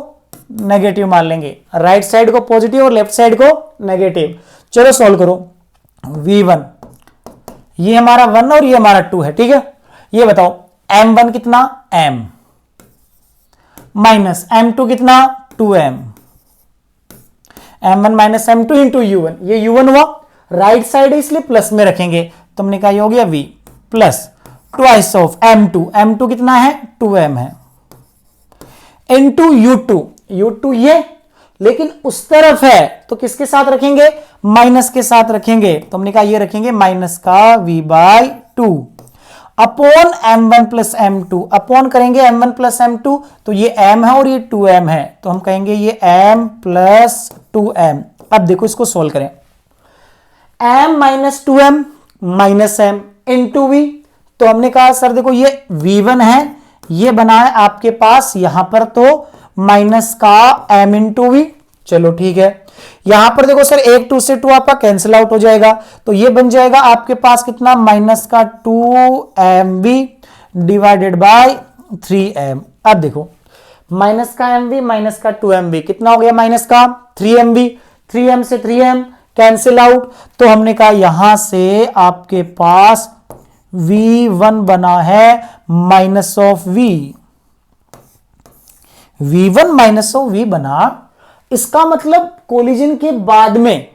Speaker 1: नेगेटिव मान लेंगे। राइट साइड को पॉजिटिव और लेफ्ट साइड को नेगेटिव। चलो सॉल्व करो। v1 ये हमारा 1 और ये हमारा 2 है, ठीक है। ये बताओ m1 कितना, m माइनस m2 कितना, 2m, m1 minus m2 into u1, ये u1 हुआ। राइट साइड है इसलिए प्लस में रखेंगे, तुमने कहा ये हो गया v plus twice of m2, m2 कितना है, 2m है, इंटू u2, u2 ये लेकिन उस तरफ है तो किसके साथ रखेंगे, माइनस के साथ रखेंगे। तुमने कहा ये रखेंगे माइनस का v by 2 upon m1 plus m2, upon करेंगे m1 प्लस m2, तो ये m है और ये 2m है, तो हम कहेंगे ये m प्लस 2m। अब देखो इसको सोल्व करें, m minus 2m minus m into v, तो हमने कहा सर देखो ये v1 है, ये बना है आपके पास यहां पर तो माइनस का m इंटू v। चलो ठीक है, यहां पर देखो सर 1 2 से 2 आपका कैंसिल आउट हो जाएगा, तो ये बन जाएगा आपके पास कितना, माइनस का 2mv डिवाइडेड बाय 3m। अब देखो माइनस का mv माइनस का 2mv कितना हो गया, माइनस का 3mv, 3m से 3m कैंसिल आउट, तो हमने कहा यहां से आपके पास v1 बना है minus of v, v1 minus of v बना। इसका मतलब कोलिजन के बाद में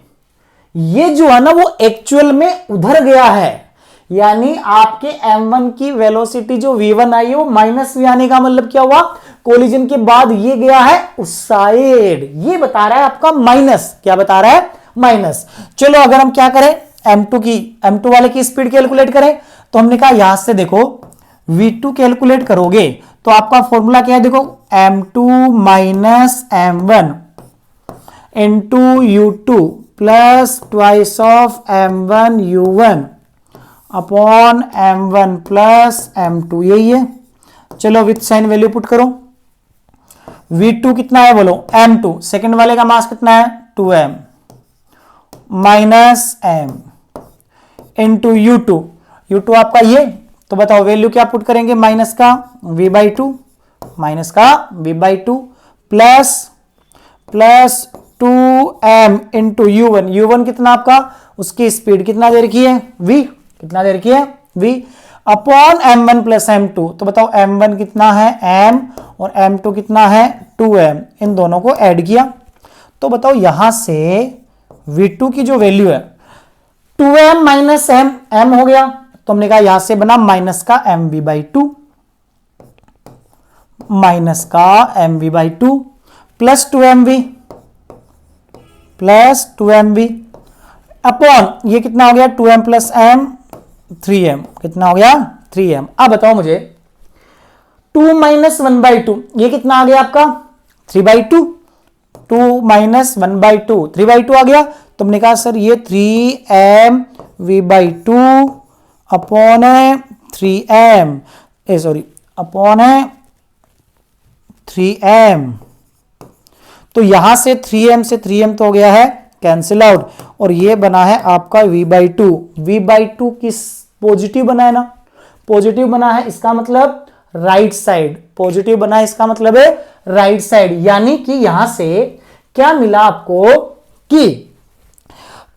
Speaker 1: ये जो है ना वो एक्चुअल में उधर गया है, यानी आपके m1 की वेलोसिटी जो v1 आई है वो माइनस v आने का मतलब क्या हुआ, कोलिजन के बाद ये गया है उस साइड, ये बता रहा है आपका माइनस, क्या बता रहा है, माइनस। चलो अगर हम क्या करें, m2 वाले की स्पीड कैलकुलेट करें, तो हमने कहा यहां से देखो v2 कैलकुलेट करोगे तो आपका फॉर्मूला क्या है, देखो m2 minus m1 into u2 plus twice of m1 u1 upon m1 plus m2, यही है। चलो विथ साइन वैल्यू पुट करो, v2 कितना है बोलो, m2, सेकंड वाले का मास कितना है, 2m minus m into u2 आपका ये, तो बताओ वैल्यू क्या पुट करेंगे, माइनस का v बाई 2, माइनस का v by 2 plus 2m into u1 कितना आपका, उसकी स्पीड कितना दे रखी है, v कितना दे रखी है, v upon m1 plus m2, तो बताओ m1 कितना है m और m2 कितना है 2m, इन दोनों को ऐड किया तो बताओ यहां से v2 की जो वैल्यू है 2m माइनस एम, एम हो गया तो हमने कहा यहां से बना माइनस का mv/2, माइनस का mv/2 प्लस 2mv अपॉन ये कितना हो गया 2m प्लस m 3m, कितना हो गया 3m। अब बताओ मुझे 2 माइनस 1/2 ये कितना आ गया आपका 3/2, 2 माइनस 1/2 3/2 आ गया। तो हमने कहा सर ये 3mv/2 अपॉन है 3m अपॉन है 3m। तो यहां से 3m से 3m तो हो गया है कैंसिल आउट और ये बना है आपका v/2। v/2 किस पॉजिटिव बना है ना, पॉजिटिव बना है, इसका मतलब राइट साइड, पॉजिटिव बना है इसका मतलब है राइट साइड। यानी कि यहां से क्या मिला आपको कि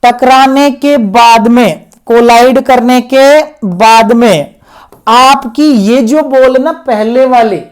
Speaker 1: टकराने के बाद में, कोलाइड करने के बाद में आपकी ये जो बॉल है ना पहले वाली,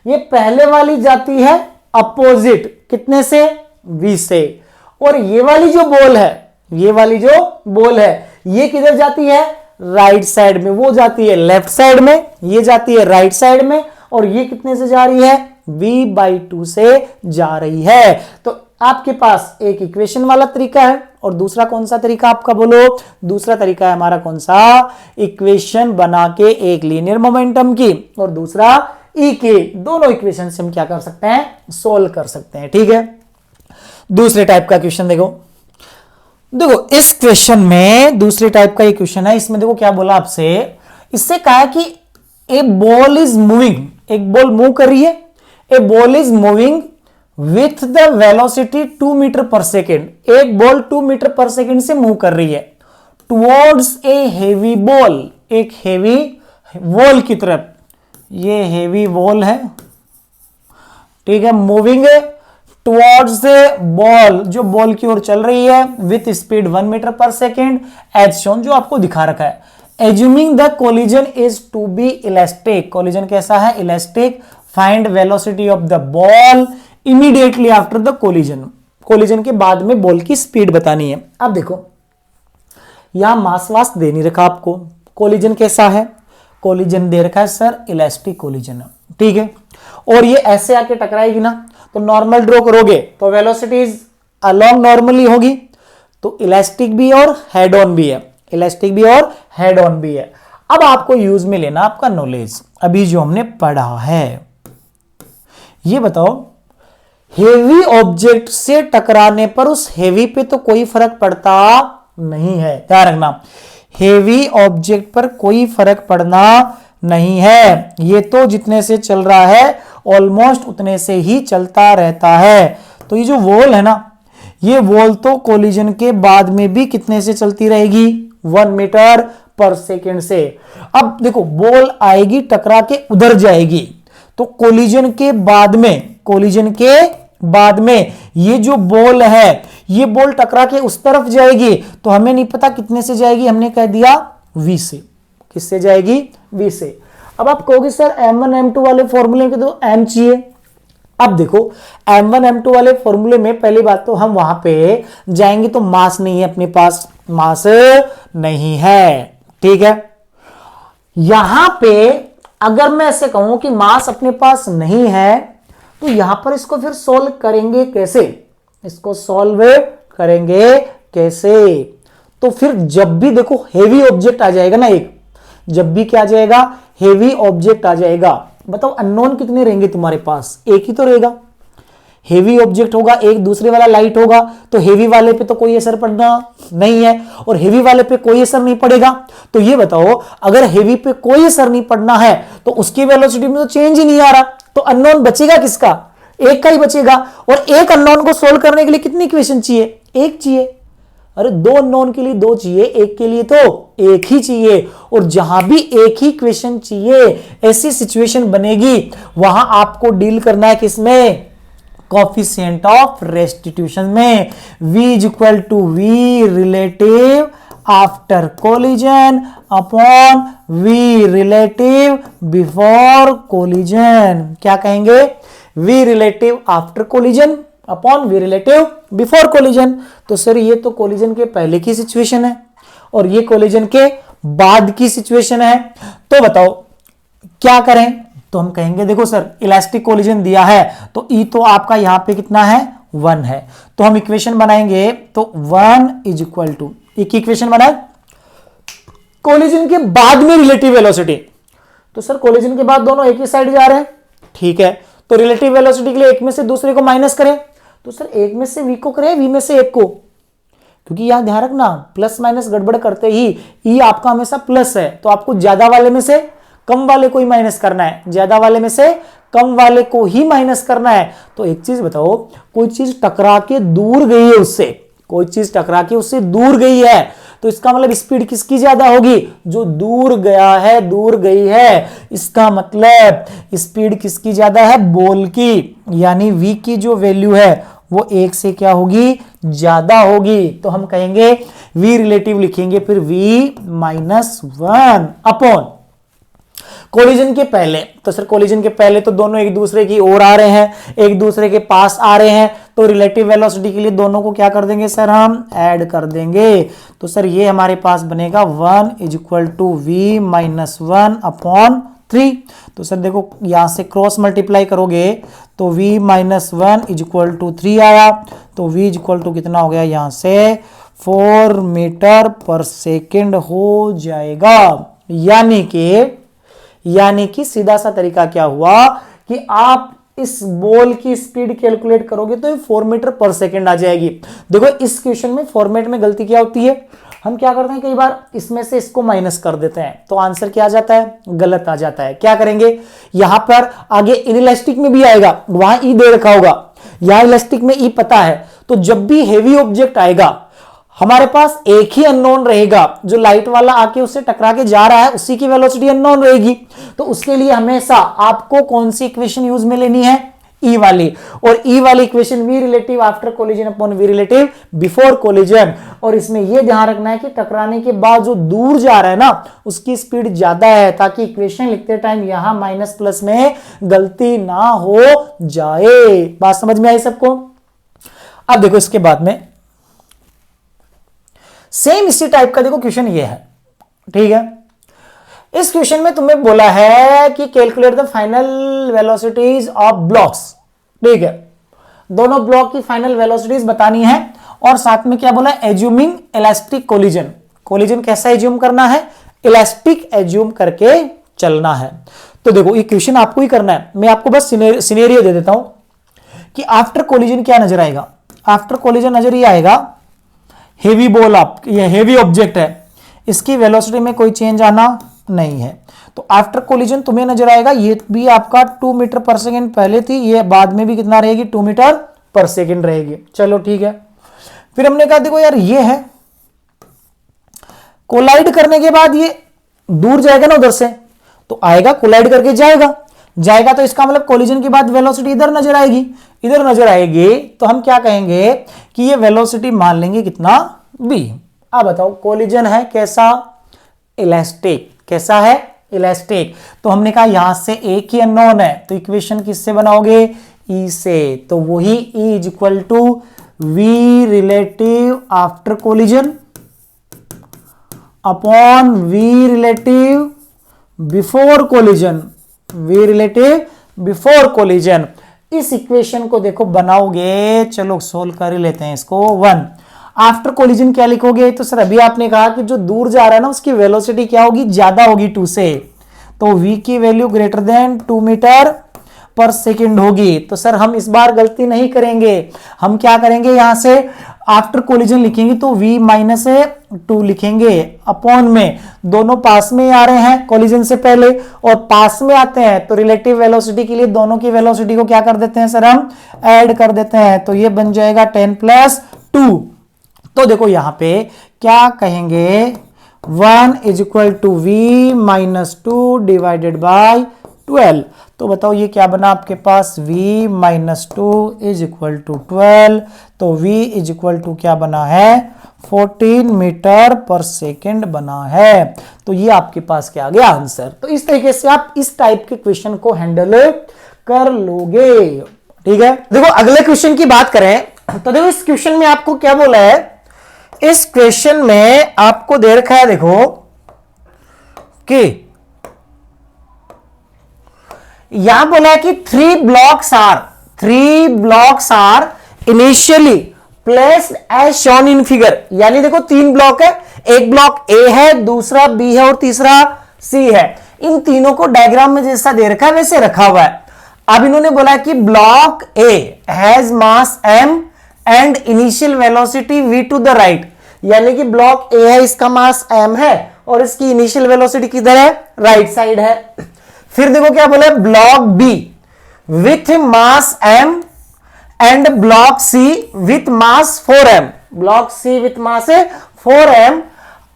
Speaker 1: ये पहले वाली जाती है अपोजिट कितने से v से, और ये वाली जो बॉल है, ये वाली जो बॉल है ये किधर जाती है राइट साइड में, वो जाती है लेफ्ट साइड में, ये जाती है राइट साइड में, और ये कितने से जा रही है v/2 से जा रही है। तो आपके पास एक इक्वेशन वाला तरीका है और दूसरा कौन सा तरीका आपका बोलो, दूसरा तरीका है हमारा कौन सा, इक्वेशन बना के एक लीनियर मोमेंटम की और दूसरा ई के, दोनों इक्वेशन से हम क्या कर सकते हैं सोल्व कर सकते हैं। ठीक है, दूसरे टाइप का क्वेश्चन देखो, देखो इस क्वेश्चन में दूसरे टाइप का ये क्वेश्चन है, इसमें देखो क्या बोला आपसे, इससे कहा कि ए बॉल इज मूविंग, एक बॉल मूव कर रही है, a ball is moving with the velocity 2 metre per second, एक बॉल 2 मीटर पर सेकेंड से मूव कर रही है टुवर्ड्स ए हेवी बॉल, एक हेवी वॉल की तरफ, ये हेवी वॉल है, ठीक है, मूविंग टुवर्ड्स बॉल, जो बॉल की ओर चल रही है with speed 1 metre per second as shown, जो आपको दिखा रखा है। Assuming the collision is to be elastic, collision कैसा है elastic, find velocity of the ball immediately after the collision, collision के बाद में बॉल की स्पीड बतानी है। अब देखो यहां मास वास दे नहीं रखा आपको, कोलिजन कैसा है, कोलिजन दे रखा है सर इलास्टिक कोलिजन, ठीक है, और ये ऐसे आके टकराएगी ना तो नॉर्मल ड्रॉ करोगे तो वेलोसिटीज अलोंग नॉर्मली होगी, तो इलास्टिक भी और हेड ऑन भी है, इलास्टिक भी और हेड ऑन भी है। अब आपको यूज में लेना आपका नॉलेज, अभी जो हमने पढ़ा है, ये बताओ हेवी ऑब्जेक्ट से टकराने पर उस हेवी पे तो कोई फर्क पड़ता नहीं है, ध्यान रखना, हेवी ऑब्जेक्ट पर कोई फर्क पड़ना नहीं है, ये तो जितने से चल रहा है ऑलमोस्ट उतने से ही चलता रहता है। तो ये जो वॉल है ना, ये वॉल तो कोलिजन के बाद में भी कितने से चलती रहेगी 1 मीटर पर सेकेंड से। अब देखो बॉल आएगी टकरा के उधर जाएगी, तो कोलिजन के बाद में, कोलिजन के बाद में ये जो बॉल है, ये बॉल टकरा के उस तरफ जाएगी, तो हमें नहीं पता कितने से जाएगी, हमने कह दिया v से, किससे जाएगी v से। अब आप कहोगे सर m1 m2 वाले फॉर्मूले के तो m चाहिए। अब देखो m1 m2 वाले फॉर्मूले में पहली बात तो हम वहां पे जाएंगे तो मास नहीं है अपने पास, मास नहीं है, ठीक है। यहां पे अगर मैं ऐसे कहूं कि मास अपने पास नहीं है तो यहां पर इसको फिर सोल्व करेंगे कैसे, इसको सोल्व करेंगे कैसे, तो फिर जब भी देखो हेवी ऑब्जेक्ट आ जाएगा ना, एक जब भी क्या आ जाएगा हेवी ऑब्जेक्ट आ जाएगा, बताओ अननोन कितने रहेंगे तुम्हारे पास, एक ही तो रहेगा, हेवी ऑब्जेक्ट होगा एक, दूसरे वाला लाइट होगा, तो हेवी वाले पे तो कोई असर पड़ना नहीं है और हेवी वाले पे कोई असर नहीं पड़ेगा। तो ये बताओ अगर हेवी पे कोई असर नहीं पड़ना है तो उसकी वेलोसिटी में तो चेंज ही नहीं आ रहा, तो अननोन बचेगा किसका, एक का ही बचेगा। और एक अननोन को सोल्व करने के लिए कितनी इक्वेशन चाहिए, एक चाहिए, अरे 2 अननोन के लिए 2 चाहिए, एक के लिए तो एक ही चाहिए। और जहां भी एक ही इक्वेशन चाहिए ऐसी सिचुएशन बनेगी वहां आपको डील करना है किसमें, कोफिशिएंट ऑफ रेस्टिट्यूशन में, v is equal to v relative after collision upon v relative before collision. क्या कहेंगे, v relative after collision upon v relative before collision. तो सर ये तो कोलिजन के पहले की सिचुएशन है और ये कोलिजन के बाद की सिचुएशन है, तो बताओ क्या करें। तो हम कहेंगे देखो सर इलास्टिक कोलिजन दिया है तो ई तो आपका यहां पे कितना है 1 है, तो हम इक्वेशन बनाएंगे तो 1 इज इक्वल टू एक इक्वेशन बनाए कोलिजन के बाद में रिलेटिव वेलोसिटी। तो सर कोलिजन के बाद दोनों एक ही साइड जा रहे हैं, ठीक है, तो रिलेटिव वेलोसिटी के लिए एक में से दूसरे को माइनस करें। तो सर एक में से वी को करें वी में से एक को, क्योंकि यहां ध्यान रखना प्लस माइनस गड़बड़ करते ही ई आपका हमेशा प्लस है, तो आपको ज्यादा वाले में से कम वाले को ही माइनस करना है, ज्यादा वाले में से कम वाले को ही माइनस करना है। तो एक चीज बताओ, कोई चीज टकरा के दूर गई है उससे, कोई चीज टकरा के उससे दूर गई है, तो इसका मतलब स्पीड किसकी ज्यादा होगी, जो दूर गया है दूर गई है, इसका मतलब स्पीड किसकी ज्यादा है, बॉल की, यानी v की जो वैल्यू है वो एक से क्या होगी, ज्यादा होगी। तो हम कहेंगे v रिलेटिव लिखेंगे फिर v-1 अपॉन कोलिजन के पहले। तो सर कोलिजन के पहले तो दोनों एक दूसरे की ओर आ रहे हैं, एक दूसरे के पास आ रहे हैं, तो रिलेटिव वेलोसिटी के लिए दोनों को क्या कर देंगे सर, हम ऐड कर देंगे। तो सर ये हमारे पास बनेगा 1 is equal to v-1 upon 3। तो सर देखो यहां से क्रॉस मल्टीप्लाई करोगे तो v-1 इज इक्वल टू 3 आया, तो v इज इक्वल टू कितना हो गया, यहां से 4 मीटर पर सेकेंड हो जाएगा। यानी कि सीधा सा तरीका क्या हुआ कि आप इस बॉल की स्पीड कैलकुलेट करोगे तो 4 मीटर पर सेकेंड आ जाएगी। देखो इस क्वेश्चन में फॉर्मेट में गलती क्या होती है, हम क्या करते हैं कई बार इसमें से इसको माइनस कर देते हैं तो आंसर क्या आ जाता है, गलत आ जाता है। क्या करेंगे, यहां पर आगे इनइलास्टिक में भी आएगा, वहां ई दे रखा होगा, यहां इलास्टिक में ई पता है, तो जब भी हेवी ऑब्जेक्ट आएगा हमारे पास एक ही अननोन रहेगा, जो लाइट वाला आके उससे टकरा के जा रहा है उसी की वेलोसिटी अननोन रहेगी। तो उसके लिए हमेशा आपको कौन सी इक्वेशन यूज में लेनी है, ई वाली, और ई वाली equation v relative after collision upon v relative before collision. और इसमें यह ध्यान रखना है कि टकराने के बाद जो दूर जा रहा है ना उसकी स्पीड ज्यादा है, ताकि इक्वेशन लिखते टाइम यहां माइनस प्लस में गलती ना हो जाए। बात समझ में आई सबको। अब देखो इसके बाद में सेम इसी टाइप का देखो क्वेश्चन ये है, ठीक है। इस क्वेश्चन में तुम्हें बोला है कि calculate the final velocities of blocks, ठीक है, दोनों ब्लॉक की फाइनल वेलोसिटीज बतानी है, और साथ में क्या बोला है, एज्यूमिंग इलास्टिक कोलिजन। कोलिजन कैसा एज्यूम करना है, इलास्टिक एज्यूम करके चलना है। तो देखो ये क्वेश्चन आपको ही करना है, मैं आपको बस सिनेरियो दे देता हूं कि आफ्टर कोलिजन क्या नजर आएगा। आफ्टर कोलिजन नजर ये आएगा, हेवी बॉल आप, ये हेवी ऑब्जेक्ट है, इसकी वेलोसिटी में कोई चेंज आना नहीं है, तो आफ्टर कोलिजन तुम्हें नजर आएगा ये भी आपका 2 मीटर पर सेकेंड पहले थी, ये बाद में भी कितना रहेगी, 2 मीटर पर सेकेंड रहेगी। चलो ठीक है, फिर हमने कहा देखो यार ये है, कोलाइड करने के बाद ये दूर जाएगा ना उधर से, तो आएगा कोलाइड करके जाएगा, तो इसका मतलब कोलिजन के बाद वेलोसिटी इधर नजर आएगी, तो हम क्या कहेंगे कि ये वेलोसिटी मान लेंगे कितना, v। अब बताओ कोलिजन है कैसा, इलास्टिक, कैसा है, इलास्टिक, तो हमने कहा यहां से एक ही अननोन है, तो इक्वेशन किससे बनाओगे, ई से, तो वही e is equal to v relative after collision upon v relative before collision, v relative before collision. इस इक्वेशन को देखो बनाओगे, चलो सोल्व कर ही लेते हैं इसको। 1 आफ्टर कोलिजन क्या लिखोगे, तो सर अभी आपने कहा कि जो दूर जा रहा है ना उसकी वेलोसिटी क्या होगी, ज्यादा होगी 2 से, तो v की value greater than 2 metre per second होगी। तो सर हम इस बार गलती नहीं करेंगे, हम क्या करेंगे, यहां से आफ्टर कोलिजन लिखेंगे तो v-2 लिखेंगे, अपॉन में दोनों पास में आ रहे हैं कोलिजन से पहले, और पास में आते हैं तो रिलेटिव वेलोसिटी के लिए दोनों की वेलोसिटी को क्या कर देते हैं सर, हम ऐड कर देते हैं, तो ये बन जाएगा 10 + 2। तो देखो यहां पे क्या कहेंगे, 1 is equal to v-2 divided by 12। तो बताओ ये क्या बना आपके पास, v-2 इज इक्वल टू 12, तो v इज इक्वल टू क्या बना है, 14 मीटर पर सेकेंड बना है। तो ये आपके पास क्या आ गया आंसर। तो इस तरीके से आप इस टाइप के क्वेश्चन को हैंडल कर लोगे, ठीक है। देखो अगले क्वेश्चन की बात करें तो देखो इस क्वेश्चन में आपको क्या बोला है, इस क्वेश्चन में आपको दे रखा है देखो कि यहां बोला है कि three blocks are initially placed as shown in figure. यानी देखो तीन ब्लॉक है, एक ब्लॉक ए है, दूसरा बी है और तीसरा सी है। इन तीनों को डायग्राम में जैसा दे रखा है वैसे रखा हुआ है। अब इन्होंने बोला कि block A has mass m and initial velocity v to the right. यानी कि ब्लॉक ए है, इसका मास m है और इसकी इनिशियल वेलोसिटी किधर है, राइट साइड है। फिर देखो क्या बोला, block B with mass m and block C with mass 4m। Block C with mass 4m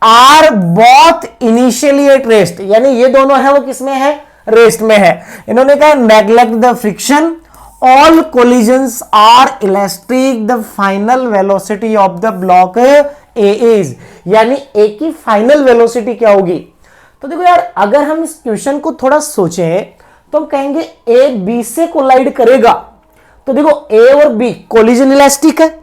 Speaker 1: are both initially at rest. यानी ये दोनों है वो किसमें है, रेस्ट में है। इन्होंने कहा neglect the friction, all collisions are elastic, the final velocity of the block A is. यानी ए की फाइनल वेलोसिटी क्या होगी। तो देखो यार अगर हम इस क्वेश्चन को थोड़ा सोचें तो हम कहेंगे ए बी से कोलाइड करेगा। तो देखो ए और बी कोलिजन इलास्टिक है,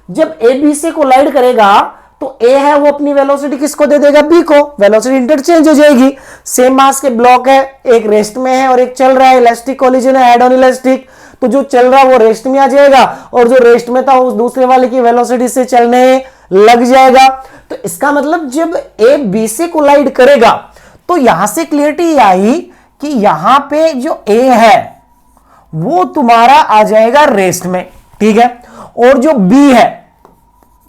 Speaker 1: जब ए बी से कोलाइड करेगा तो ए है वो अपनी वेलोसिटी किसको दे देगा, बी को। वेलोसिटी इंटरचेंज हो जाएगी। सेम मास के ब्लॉक है, एक रेस्ट में है और एक चल रहा है, इलास्टिक कोलिजन है, हेड ऑन इलास्टिक। तो जो चल रहा है वो रेस्ट में आ जाएगा और जो रेस्ट में था उस दूसरे वाले की वेलोसिटी से चलने लग जाएगा। तो इसका मतलब जब ए बी से कोलाइड करेगा तो यहां से क्लियरिटी आई कि यहां पे जो ए है वो तुम्हारा आ जाएगा रेस्ट में, ठीक है। और जो बी है,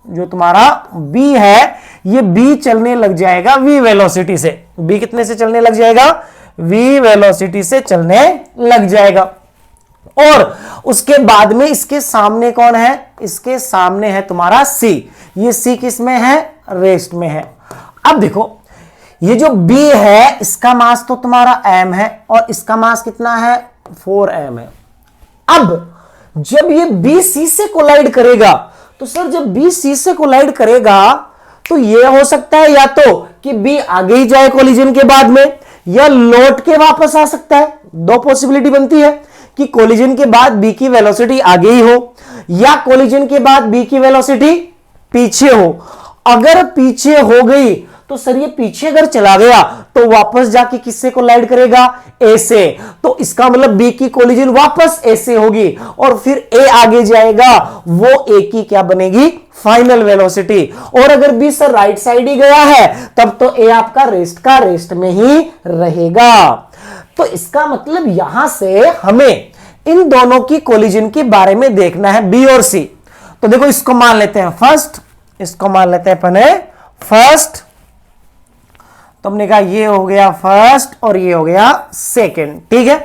Speaker 1: जो तुम्हारा बी है, ये बी चलने लग जाएगा v वेलोसिटी से। बी कितने से चलने लग जाएगा, v वेलोसिटी से चलने लग जाएगा। और उसके बाद में इसके सामने कौन है, इसके सामने है तुम्हारा c। ये c किस में है, रेस्ट में है। अब देखो ये जो b है इसका मास तो तुम्हारा m है और इसका मास कितना है, 4m है। अब जब ये b c से कोलाइड करेगा तो सर जब बी सी से कोलाइड करेगा तो ये हो सकता है या तो कि बी आगे ही जाए कोलिजन के बाद में, या लौट के वापस आ सकता है। दो पॉसिबिलिटी बनती है कि कोलिजन के बाद बी की वेलोसिटी आगे ही हो या कोलिजन के बाद बी की वेलोसिटी पीछे हो। अगर पीछे हो गई तो सर ये पीछे अगर चला गया तो वापस जाके किससे कोलाइड करेगा, ए से। तो इसका मतलब बी की कोलिजन वापस ए से होगी और फिर ए आगे जाएगा, वो ए की क्या बनेगी, फाइनल वेलोसिटी। और अगर बी सर राइट साइड ही गया है तब तो ए आपका रेस्ट में ही रहेगा। तो इसका मतलब यहां से हमें इन दोनों की कोलिजन के बारे में देखना है, बी और सी। तो देखो इसको मान लेते हैं फर्स्ट, इसको मान लेते हैं अपने फर्स्ट। तो हमने कहा ये हो गया फर्स्ट और ये हो गया सेकंड, ठीक है।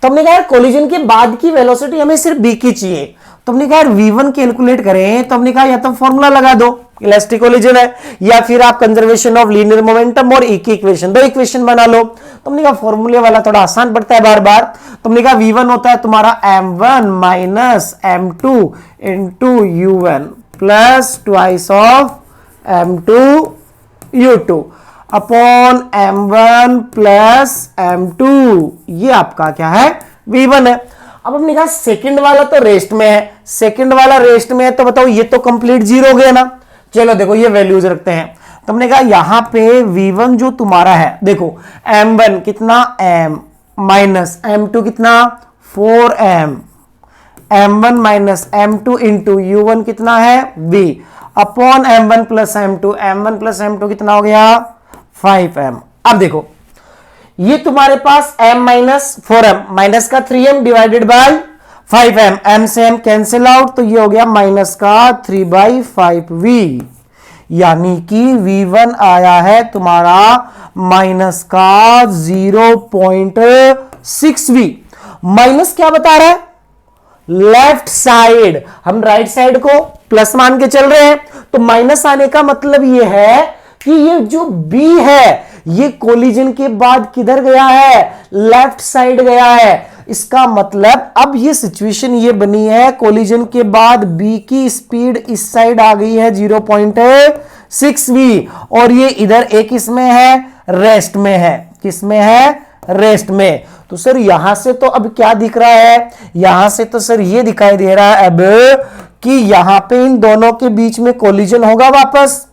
Speaker 1: तो हमने कहा कोलिजन के बाद की वेलोसिटी हमें सिर्फ बी की चाहिए। तो हमने कहा v1 कैलकुलेट करें तो हमने कहा या तो फॉर्मूला लगा दो, इलास्टिक कोलिजन है, या फिर आप कंजर्वेशन ऑफ लीनियर मोमेंटम और ई की इक्वेशन, दो इक्वेशन बना लो। तो हमने कहा फॉर्मूले वाला थोड़ा आसान पड़ता है बार बार। तो हमने कहा v1 होता है तुम्हारा m1 minus m2 into u1 plus twice of m2 u2 upon m1 plus m2। ये आपका क्या है, v1 है। अब हमने कहा सेकंड वाला तो रेस्ट में है, सेकंड वाला रेस्ट में है तो बताओ ये तो कंप्लीट जीरो हो गया ना। चलो देखो ये वैल्यूज रखते हैं। तो हमने कहा यहां पे v1 जो तुम्हारा है, देखो m1 कितना m माइनस m2 कितना 4m, m1 minus m2 into u1 कितना है v upon m1 plus m2, m1 plus m2 कितना हो गया 5m। अब देखो ये तुम्हारे पास m माइनस 4m, माइनस का 3m divided by 5m, m से m कैंसिल आउट तो ये हो गया माइनस का 3/5v। यानी कि v1 आया है तुम्हारा माइनस का 0.6v। माइनस क्या बता रहा है, लेफ्ट साइड। हम राइट साइड को प्लस मान के चल रहे हैं तो माइनस आने का मतलब ये है कि ये जो b है ये कोलिजन के बाद किधर गया है, लेफ्ट साइड गया है। इसका मतलब अब ये सिचुएशन ये बनी है, कोलिजन के बाद b की स्पीड इस साइड आ गई है 0.6v और ये इधर एक इसमें है, रेस्ट में है। किसमें है, रेस्ट में। तो सर यहां से तो अब क्या दिख रहा है, यहां से तो सर ये दिखाई दे रहा है अब कि यहां पे इन दोनों के बीच में कोलिजन होगा वापस।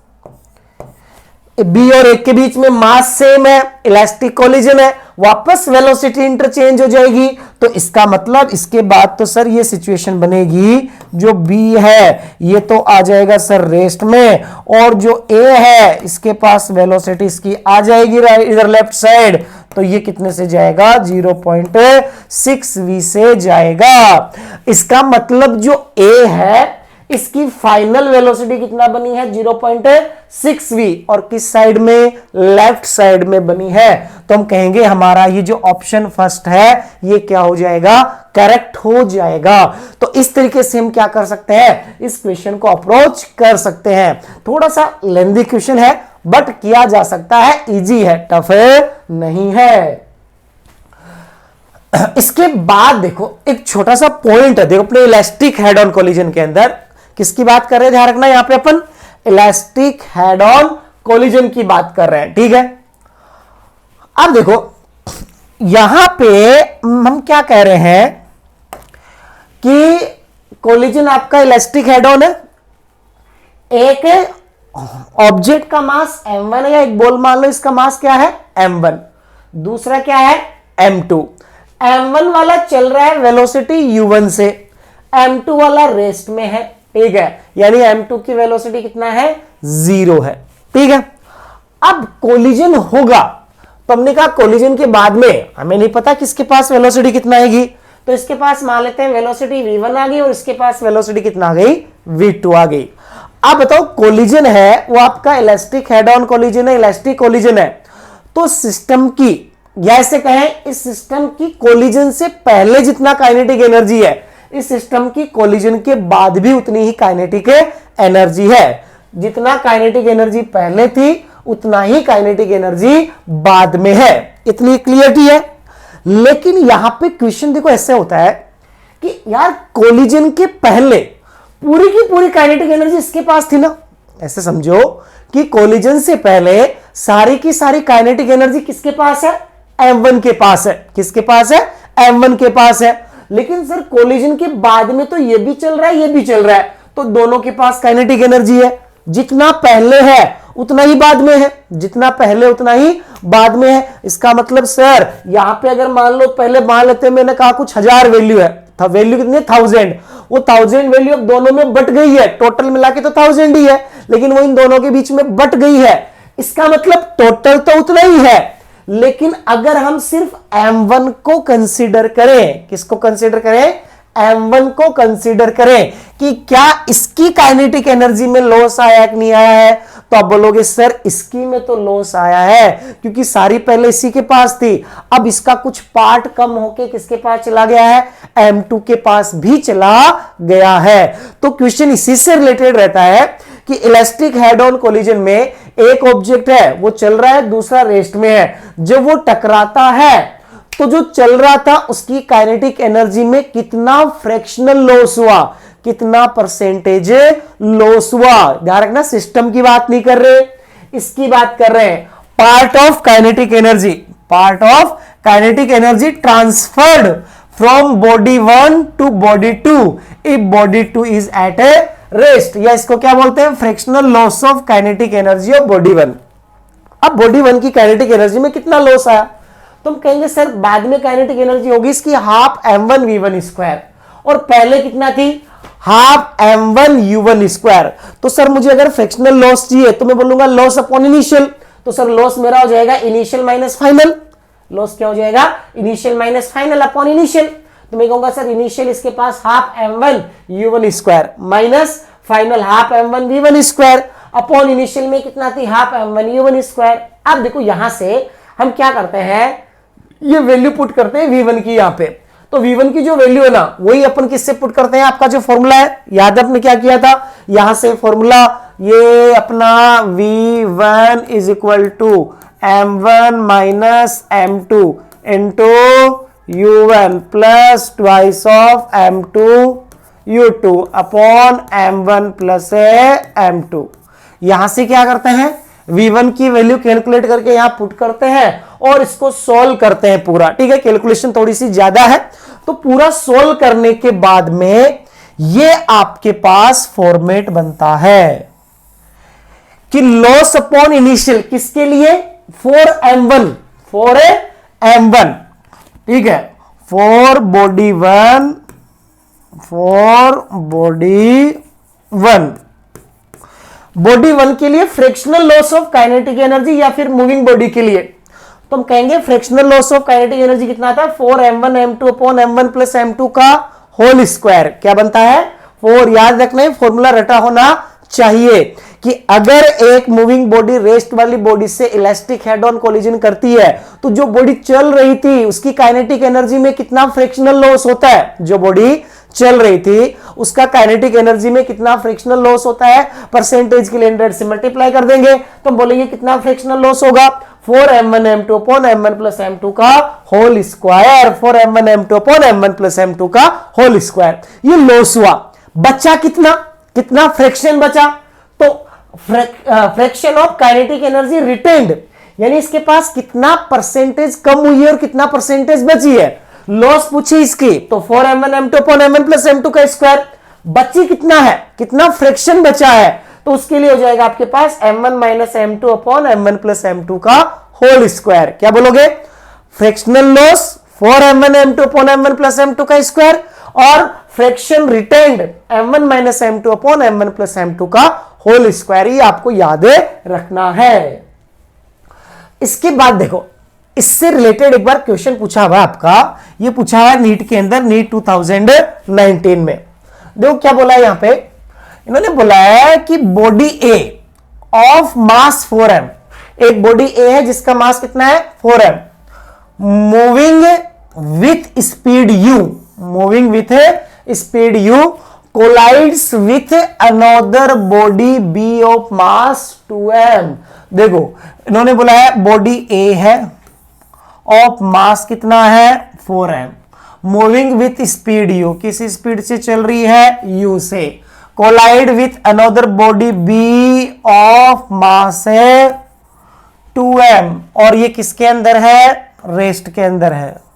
Speaker 1: बी और ए के बीच में मास सेम है, इलास्टिक कोलिजन है, वापस वेलोसिटी इंटरचेंज हो जाएगी। तो इसका मतलब इसके बाद तो सर ये सिचुएशन बनेगी, जो बी है ये तो आ जाएगा सर रेस्ट में, और जो ए है इसके पास वेलोसिटी इसकी आ जाएगी इधर लेफ्ट साइड। तो ये कितने से जाएगा, 0.6 v से जाएगा। इसका मतलब जो ए है इसकी फाइनल वेलोसिटी कितना बनी है, 0.6 v, और किस साइड में, लेफ्ट साइड में बनी है। तो हम कहेंगे हमारा ये जो ऑप्शन फर्स्ट है ये क्या हो जाएगा, करेक्ट हो जाएगा। तो इस तरीके से हम क्या कर सकते हैं, इस क्वेश्चन को अप्रोच कर सकते हैं। थोड़ा सा लेंथी क्वेश्चन है बट किया जा सकता है, इजी है, टफ नहीं है। इसके बाद देखो एक छोटा सा पॉइंट है, देखो अपने इलास्टिक हेड ऑन कोलिजन के अंदर किसकी बात कर रहे हैं, ध्यान रखना यहां पे अपन इलास्टिक हेड ऑन कोलिजन की बात कर रहे हैं, ठीक है। अब देखो यहां पे हम क्या कह रहे हैं कि कोलिजन आपका इलास्टिक हेड ऑन है, एक ऑब्जेक्ट का मास m1 है, एक बॉल मान लो इसका मास क्या है m1, दूसरा क्या है m2। m1 वाला चल रहा है वेलोसिटी u1 से, m2 वाला रेस्ट में है, ठीक है, यानी m2 की वेलोसिटी कितना है, 0 है, ठीक है। अब कोलिजन होगा तो हमने कहा कोलिजन के बाद में हमें नहीं पता किसके पास वेलोसिटी कितना आएगी, तो इसके पास मान लेते हैं वेलोसिटी v1 आ गई और इसके पास वेलोसिटी कितना आ गई, v2 आ गई। अब बताओ कोलिजन है वो आपका इलास्टिक हेड ऑन कोलिजन है, इलास्टिक कोलिजन है, तो सिस्टम की या ऐसे कहें इस सिस्टम की कोलिजन से पहले जितना काइनेटिक एनर्जी है, इस सिस्टम की कोलिजन के बाद भी उतनी ही काइनेटिक एनर्जी है। जितना काइनेटिक एनर्जी पहले थी उतना ही काइनेटिक एनर्जी बाद में है, इतनी क्लियरिटी है। लेकिन यहां पे क्वेश्चन देखो ऐसे होता है कि यार कोलिजन के पहले पूरी की पूरी काइनेटिक एनर्जी इसके पास थी ना, ऐसे समझो कि कोलिजन से पहले सारी की सारी काइनेटिक एनर्जी किसके पास है, m1 के पास है, किसके पास है, m1 के पास है। लेकिन सर कोलिजन के बाद में तो ये भी चल रहा है ये भी चल रहा है, तो दोनों के पास काइनेटिक एनर्जी है, जितना पहले है उतना ही बाद में है, जितना पहले उतना ही बाद में है। इसका मतलब सर यहां पे अगर मान लो पहले मान लेते हैं, मैंने कहा कुछ 1000 वैल्यू है, वैल्यू कितनी है 1000, वो 1000 वैल्यू अब दोनों में बट गई है, टोटल मिला के तो 1000 ही है, लेकिन वो इन दोनों के बीच में बट गई है। इसका मतलब टोटल तो उतना ही है, लेकिन अगर हम सिर्फ m1 को कंसीडर करें, किसको कंसीडर करें, m1 को कंसीडर करें कि क्या इसकी काइनेटिक एनर्जी में लॉस आया कि नहीं आया है, तो आप बोलोगे सर इसकी में तो लॉस आया है क्योंकि सारी पहले इसी के पास थी, अब इसका कुछ पार्ट कम होके किसके पास चला गया है, m2 के पास भी चला गया है। तो क्वेश्चन इसी से रिलेटेड रहता है कि इलास्टिक हेड ऑन कोलिजन में एक ऑब्जेक्ट है वो चल रहा है, दूसरा रेस्ट में है, जब वो टकराता है तो जो चल रहा था उसकी काइनेटिक एनर्जी में कितना फ्रैक्शनल लॉस हुआ, कितना परसेंटेज लॉस हुआ। ध्यान रखना सिस्टम की बात नहीं कर रहे, इसकी बात कर रहे हैं, part of kinetic energy, part of kinetic energy transferred from body 1 to body 2 if body 2 is at a rest, या इसको क्या बोलते हैं, fractional loss of kinetic energy of body 1। अब बॉडी 1 की काइनेटिक एनर्जी में कितना लॉस आया, तो हम कहेंगे सर बाद में काइनेटिक एनर्जी होगी इसकी हाफ m1 v1 स्क्वायर, और पहले कितना थी, हाफ m1 u1 स्क्वायर। तो सर मुझे अगर फ्रैक्शनल लॉस चाहिए तो मैं बोलूंगा लॉस अपॉन इनिशियल, तो सर लॉस मेरा हो जाएगा इनिशियल माइनस फाइनल, लॉस क्या हो जाएगा, initial minus final upon initial. तो मैं कहूंगा सर इनिशियल इसके पास half m1 u1 square minus final half m1 v1 square upon initial में कितना थी, हाफ m1 u1 स्क्वायर। अब देखो यहां से हम क्या करते हैं, ये वैल्यू पुट करते हैं v1 की यहां पे, तो v1 की जो वैल्यू है ना वही अपन किससे पुट करते हैं, आपका जो फॉर्मूला है याद है अपने क्या किया था, यहां से फॉर्मूला ये अपना v1 is equal to m1 minus m2 into u1 plus twice of m2 u2 upon m1 plus m2। यहां से क्या करते हैं, V1 की वैल्यू कैलकुलेट करके यहां पुट करते हैं और इसको सोल्व करते हैं पूरा, ठीक है। कैलकुलेशन थोड़ी सी ज्यादा है, तो पूरा सोल्व करने के बाद में ये आपके पास फॉर्मेट बनता है कि लॉस अपॉन इनिशियल किसके लिए, फॉर M1, ठीक है, फॉर बॉडी वन के लिए fractional loss of kinetic energy, या फिर मूविंग बॉडी के लिए तो हम कहेंगे fractional loss of kinetic energy कितना था, 4m1 m2 upon m1 plus m2 का होल स्क्वायर। क्या बनता है, 4। याद रखना है, फॉर्मूला रटा होना चाहिए कि अगर एक मूविंग बॉडी रेस्ट वाली बॉडी से इलास्टिक हेड ऑन कोलिजन करती है तो जो बॉडी चल रही थी उसकी काइनेटिक एनर्जी में कितना फ्रैक्शनल लॉस होता है, जो बॉडी चल रही थी उसका काइनेटिक एनर्जी में कितना फ्रैक्शनल लॉस होता है, परसेंटेज के लिए 100 से मल्टीप्लाई कर देंगे तो हम बोलेंगे कितना फ्रैक्शनल लॉस होगा, 4m1 m2 upon m1 plus m2 का whole square, 4m1 m2 upon m1 plus m2 का होल स्क्वायर। ये लॉस हुआ, बचा कितना फ्रैक्शन बचा, तो fraction of kinetic energy retained, यानी इसके पास कितना परसेंटेज कम हुई है और कितना परसेंटेज बची है, लॉस पूछी इसकी, तो 4m1 m2 upon m1 plus m2 का स्क्वायर, बची कितना है, कितना फ्रैक्शन बचा है, तो उसके लिए हो जाएगा आपके पास m1 minus m2 upon m1 plus m2 का होल स्क्वायर। क्या बोलोगे, fractional loss 4m1 m2 upon m1 plus m2 का स्क्वायर और fraction retained m1 minus m2 upon m1 plus m2 का होल स्क्वायर। ये आपको याद रखना है। इसके बाद देखो, इससे रिलेटेड एक बार क्वेश्चन पूछा हुआ आपका, ये पूछा हुआ नीट के अंदर, नीट 2019 में। देखो क्या बोला है यहां पे, इन्होंने बोला है कि body A of mass 4m, एक बॉडी ए है जिसका मास कितना है 4m, moving with speed u, collides with another body B of mass 2m। देखो इन्होंने बोला है बॉडी ए है, ऑफ मास कितना है 4m, moving with speed u, किस स्पीड से चल रही है u से, collide with another body B of mass है 2m, और ये किसके अंदर है, रेस्ट के अंदर है,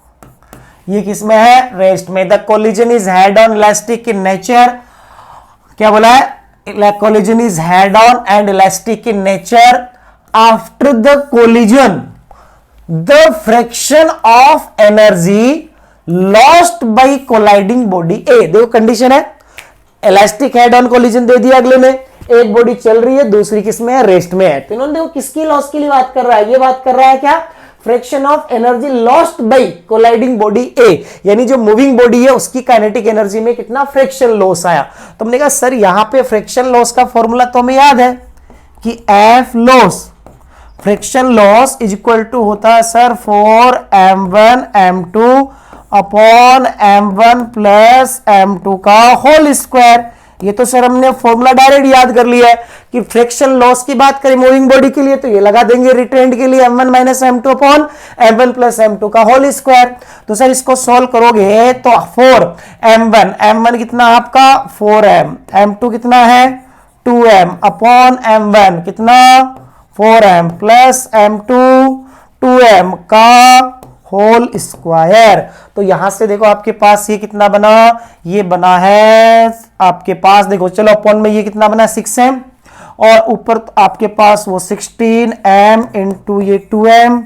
Speaker 1: ये किसमें है, रेस्ट में। The collision is head on elastic in nature, क्या बोला है, collision is head on and elastic in nature, after the collision the fraction of energy lost by colliding body a. देखो कंडीशन है, इलास्टिक हेड ऑन कोलिजन दे दिया अगले में, एक बॉडी चल रही है दूसरी किसमें है, रेस्ट में है, तो इन्होंने देखो किसकी लॉस के लिए बात कर रहा है, ये बात कर रहा है क्या, fraction of energy lost by colliding body a, यानी जो मूविंग बॉडी है उसकी काइनेटिक एनर्जी में कितना फ्रैक्शन लॉस आया। तो हमने कहा सर यहां पे फ्रैक्शन लॉस का फॉर्मूला तो हमें याद है कि F loss, fraction loss is equal to होता है sir 4m1 m2 upon m1 plus m2 का होल स्क्वायर। ये तो सर हमने फॉर्मूला डायरेक्ट याद कर लिया है कि फ्रैक्शन लॉस की बात करें मूविंग बॉडी के लिए तो ये लगा देंगे रिटेंड के लिए m1 minus m2 upon m1 plus m2 का होल स्क्वायर। तो सर इसको सॉल्व करोगे तो 4m1 कितना आपका 4m, m2 कितना है 2m अपॉन m1 कितना 4m प्लस m2 2m का होल स्क्वायर। तो यहां से देखो आपके पास ये कितना बना, ये बना है आपके पास, देखो चलो अपॉन में ये कितना बना 6m, और ऊपर तो आपके पास वो 16m इंटू ये 2m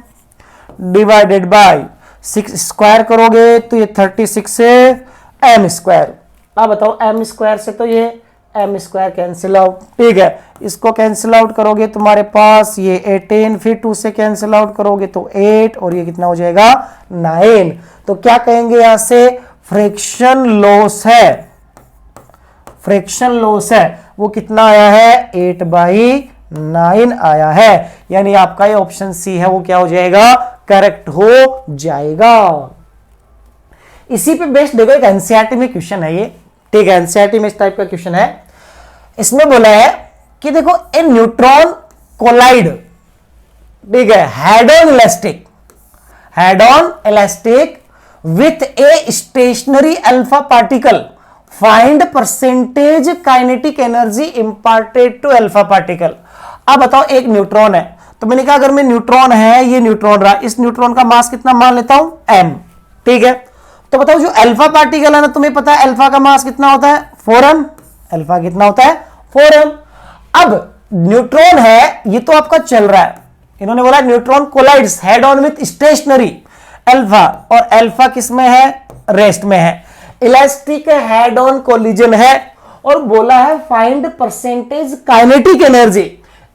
Speaker 1: डिवाइडेड बाय 6 स्क्वायर करोगे तो ये 36 से m स्क्वायर। अब बताओ m स्क्वायर से तो ये m स्क्वायर कैंसिल आउट, ठीक है, इसको कैंसिल आउट करोगे तुम्हारे पास ये 18, फिर 2 से कैंसिल आउट करोगे तो 8, और ये कितना हो जाएगा 9। तो क्या कहेंगे यहां से, फ्रैक्शन लॉस है, फ्रैक्शन लॉस है वो कितना आया है 8/9 आया है, यानी आपका ये ऑप्शन सी है वो क्या हो जाएगा, करेक्ट हो जाएगा। इसी पे बेस्ड देखो एक एनसीईआरटी में क्वेश्चन है ये, ठीक है, एनसीईआरटी में इस टाइप का क्वेश्चन है। इसमें बोला है कि देखो ए न्यूट्रॉन कोलाइड, ठीक है, head on elastic with a stationary alpha particle, find percentage kinetic energy imparted to alpha particle. अब बताओ एक न्यूट्रॉन है, तो मैंने कहा अगर मैं न्यूट्रॉन है, ये न्यूट्रॉन रहा, इस न्यूट्रॉन का मास कितना मान लेता हूं m, ठीक है। तो बताओ जो अल्फा पार्टिकल है ना, तुम्हें पता है अल्फा का मास कितना होता है 4m, अल्फा कितना होता है 4m। अब न्यूट्रॉन है, ये तो आपका चल रहा है, इन्होंने बोला neutron collides head on with stationary alpha, और अल्फा किसमें है रेस्ट में है, इलास्टिक हेड ऑन कोलिजन है, और बोला है find percentage kinetic energy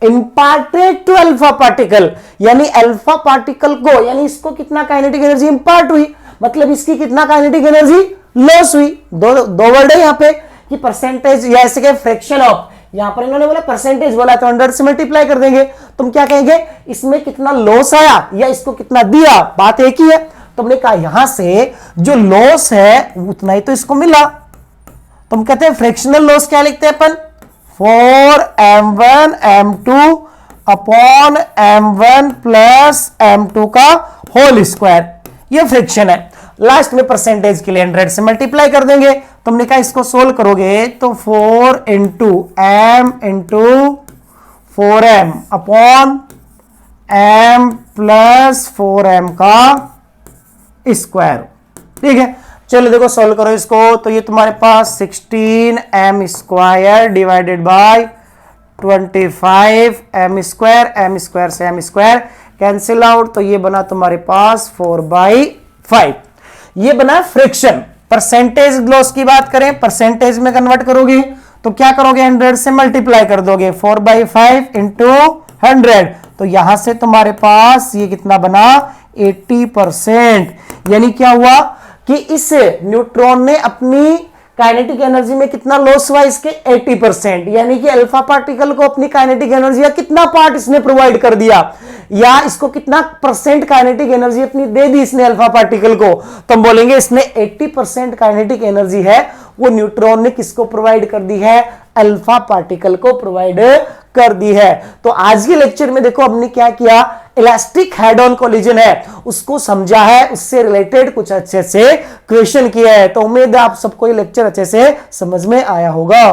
Speaker 1: imparted to alpha particle, यानी अल्फा पार्टिकल को, यानी इसको कितना काइनेटिक एनर्जी इंपार्ट हुई, मतलब इसकी कितना काइनेटिक एनर्जी लॉस हुई। दो वर्ड है यहाँ पे कि परसेंटेज या ऐसे के फ्रैक्शन ऑफ, यहां पर इन्होंने बोला परसेंटेज बोला तो 100 से मल्टीप्लाई कर देंगे, तुम क्या कहेंगे इसमें कितना लॉस आया या इसको कितना दिया, बात एक ही है। तुमने कहा यहां से जो लॉस है उतना ही तो इसको मिला, तुम कहते हैं फ्रैक्शनल लॉस क्या लिखते हैं अपन 4m1 m2 upon m1 plus m2 का होल स्क्वायर, ये फ्रैक्शन है। लास्ट में परसेंटेज के लिए 100 से मल्टीप्लाई कर देंगे। तुमने कहा इसको सोल्व करोगे तो 4 into m into 4m upon m plus 4m का स्क्वायर, ठीक है। चलो देखो सोल्व करो इसको, तो ये तुम्हारे पास 16m square divided by 25m square, m square से m स्क्वायर कैंसिल आउट, तो ये बना तुम्हारे पास 4/5, ये बना फ्रिक्शन। परसेंटेज लॉस की बात करें, परसेंटेज में कन्वर्ट करोगे तो क्या करोगे 100 से मल्टीप्लाई कर दोगे, 4/5 इंटू 100, तो यहां से तुम्हारे पास ये कितना बना 80%। यानी क्या हुआ कि इस न्यूट्रॉन ने अपनी काइनेटिक एनर्जी में कितना लॉस हुआ इसके 80%, यानी कि अल्फा पार्टिकल को अपनी काइनेटिक एनर्जी या कितना पार्ट इसने प्रोवाइड कर दिया, या इसको कितना परसेंट काइनेटिक एनर्जी अपनी दे दी इसने अल्फा पार्टिकल को, तो हम बोलेंगे इसने 80% काइनेटिक एनर्जी है वो न्यूट्रॉन ने किसको प्रोवाइड कर दी है, अल्फा पार्टिकल को प्रोवाइड कर दी है। तो आज के लेक्चर में देखो हमने क्या किया, इलास्टिक हेड ऑन कोलिजन है उसको समझा है, उससे रिलेटेड कुछ अच्छे से क्वेश्चन किया है। तो उम्मीद है आप सबको ये लेक्चर अच्छे से समझ में आया होगा।